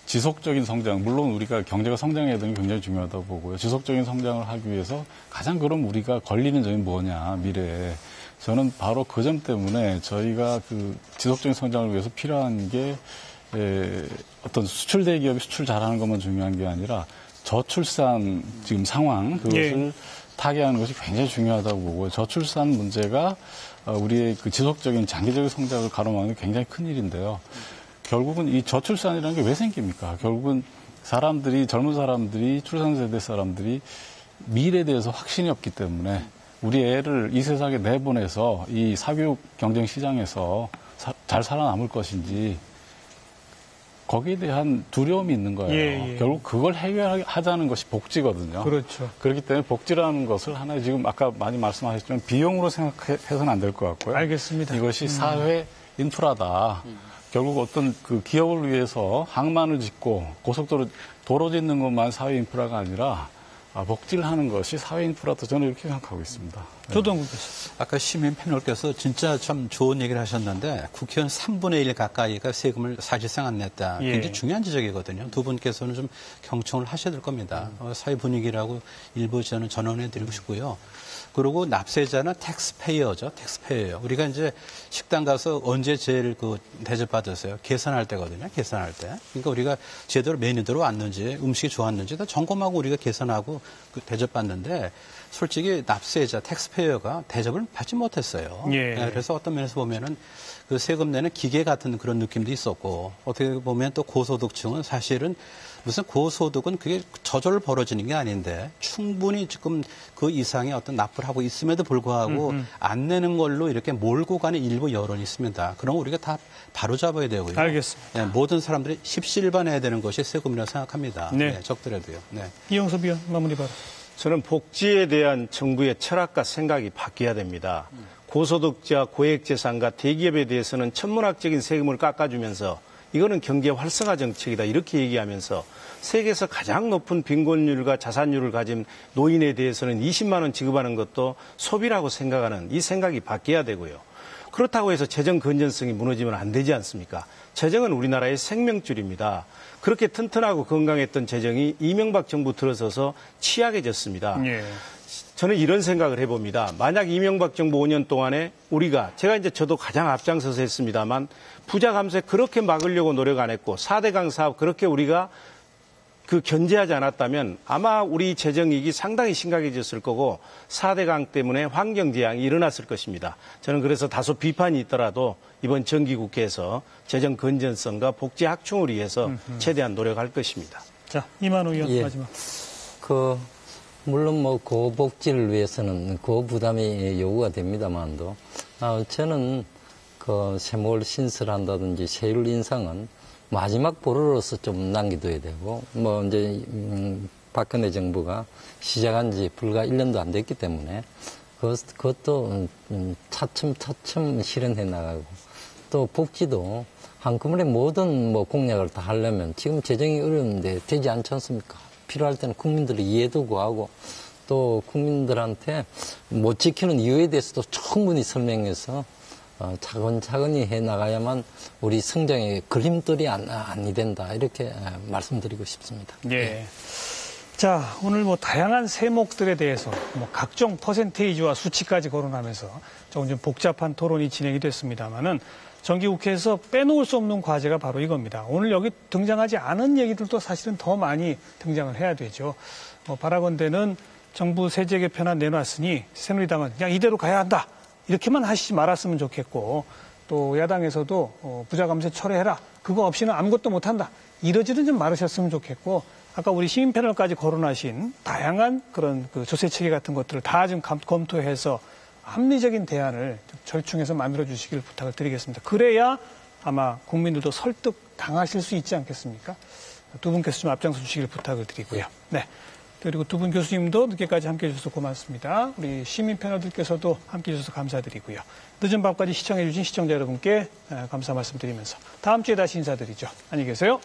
지속적인 성장, 물론 우리가 경제가 성장해야 되는 게 굉장히 중요하다고 보고요. 지속적인 성장을 하기 위해서 가장 그럼 우리가 걸리는 점이 뭐냐, 미래에. 저는 바로 그 점 때문에 저희가 그 지속적인 성장을 위해서 필요한 게 어떤 수출 대기업이 수출 잘하는 것만 중요한 게 아니라 저출산 지금 상황, 그것을 타개하는 것이 굉장히 중요하다고 보고요. 저출산 문제가 우리의 그 지속적인 장기적인 성장을 가로막는 게 굉장히 큰 일인데요. 결국은 이 저출산이라는 게 왜 생깁니까? 결국은 젊은 사람들이, 출산세대 사람들이 미래에 대해서 확신이 없기 때문에 우리 애를 이 세상에 내보내서 이 사교육 경쟁 시장에서 잘 살아남을 것인지 거기에 대한 두려움이 있는 거예요. 결국 그걸 해결하자는 것이 복지거든요. 그렇죠. 그렇기 때문에 복지라는 것을 하나의 지금 아까 많이 말씀하셨지만 비용으로 생각해서는 안 될 것 같고요. 알겠습니다. 이것이 사회 인프라다. 결국 어떤 그 기업을 위해서 항만을 짓고 고속도로 도로 짓는 것만 사회 인프라가 아니라 복지를 하는 것이 사회 인프라도 저는 이렇게 생각하고 있습니다. 조동국 교수. 아까 시민 패널께서 진짜 참 좋은 얘기를 하셨는데 국회의원 3분의 1 가까이가 세금을 사실상 안 냈다. 굉장히 중요한 지적이거든요. 두 분께서는 좀 경청을 하셔야 될 겁니다. 사회 분위기라고 일부 저는 전언해 드리고 싶고요. 그리고 납세자는 텍스페이어죠. 텍스페이어. 우리가 이제 식당 가서 언제 제일 대접받으세요? 계산할 때거든요. 계산할 때. 그러니까 우리가 제대로 메뉴대로 왔는지 음식이 좋았는지 다 점검하고 우리가 계산하고 대접받는데 솔직히 납세자, 텍스페이어가 대접을 받지 못했어요. 그래서 어떤 면에서 보면은 그 세금 내는 기계 같은 그런 느낌도 있었고 어떻게 보면 또 고소득층은 사실은 무슨 고소득은 그게 저절로 벌어지는 게 아닌데 충분히 지금 그 이상의 어떤 납부를 하고 있음에도 불구하고 안 내는 걸로 이렇게 몰고 가는 일부 여론이 있습니다. 그럼 우리가 다 바로잡아야 되고요. 알겠습니다. 모든 사람들이 십시일반해야 되는 것이 세금이라고 생각합니다. 적더라도요. 이영섭 위원 마무리 바로. 저는 복지에 대한 정부의 철학과 생각이 바뀌어야 됩니다. 고소득자, 고액재산가, 대기업에 대해서는 천문학적인 세금을 깎아주면서 이거는 경제 활성화 정책이다 이렇게 얘기하면서 세계에서 가장 높은 빈곤율과 자산율을 가진 노인에 대해서는 20만 원 지급하는 것도 소비라고 생각하는 이 생각이 바뀌어야 되고요. 그렇다고 해서 재정 건전성이 무너지면 안 되지 않습니까? 재정은 우리나라의 생명줄입니다. 그렇게 튼튼하고 건강했던 재정이 이명박 정부 들어서서 취약해졌습니다. 예. 저는 이런 생각을 해봅니다. 만약 이명박 정부 5년 동안에 저도 가장 앞장서서 했습니다만 부자 감소에 그렇게 막으려고 노력 안 했고 4대 강 사업 그렇게 우리가 견제하지 않았다면 아마 우리 재정이익이 상당히 심각해졌을 거고 4대 강 때문에 환경재앙이 일어났을 것입니다. 저는 그래서 다소 비판이 있더라도 이번 정기국회에서 재정 건전성과 복지 확충을 위해서 최대한 노력할 것입니다. 자, 이만호 의원 예. 마지막. 물론 고복지를 위해서는 고부담이 요구가 됩니다만도 저는 세목을 신설한다든지 세율 인상은 마지막 보루로서 좀 남겨둬야 되고, 박근혜 정부가 시작한 지 불과 1년도 안 됐기 때문에, 그것도 차츰차츰 실현해 나가고, 또 복지도 한꺼번에 모든 공약을 다 하려면 지금 재정이 어려운데 되지 않지 않습니까? 필요할 때는 국민들의 이해도 구하고, 또 국민들한테 못 지키는 이유에 대해서도 충분히 설명해서 차근차근히 해나가야만 우리 성장의 걸림돌이 아니 된다. 이렇게 말씀드리고 싶습니다. 예. 자, 오늘 다양한 세목들에 대해서 각종 퍼센테이지와 수치까지 거론하면서 조금 좀 복잡한 토론이 진행이 됐습니다만은 정기국회에서 빼놓을 수 없는 과제가 바로 이겁니다. 오늘 여기 등장하지 않은 얘기들도 사실은 더 많이 등장을 해야 되죠. 바라건대는 정부 세제 개편안 내놨으니 새누리당은 그냥 이대로 가야 한다. 이렇게만 하시지 말았으면 좋겠고 또 야당에서도 부자 감세 철회해라. 그거 없이는 아무것도 못한다. 이러지는 좀 말으셨으면 좋겠고 아까 우리 시민 패널까지 거론하신 다양한 그런 조세 체계 같은 것들을 다 좀 검토해서 합리적인 대안을 절충해서 만들어 주시길 부탁을 드리겠습니다. 그래야 아마 국민들도 설득 당하실 수 있지 않겠습니까? 두 분께서 좀 앞장서 주시길 부탁을 드리고요. 네. 그리고 두 분 교수님도 늦게까지 함께해 주셔서 고맙습니다. 우리 시민 패널들께서도 함께해 주셔서 감사드리고요. 늦은 밤까지 시청해 주신 시청자 여러분께 감사 말씀드리면서 다음 주에 다시 인사드리죠. 안녕히 계세요.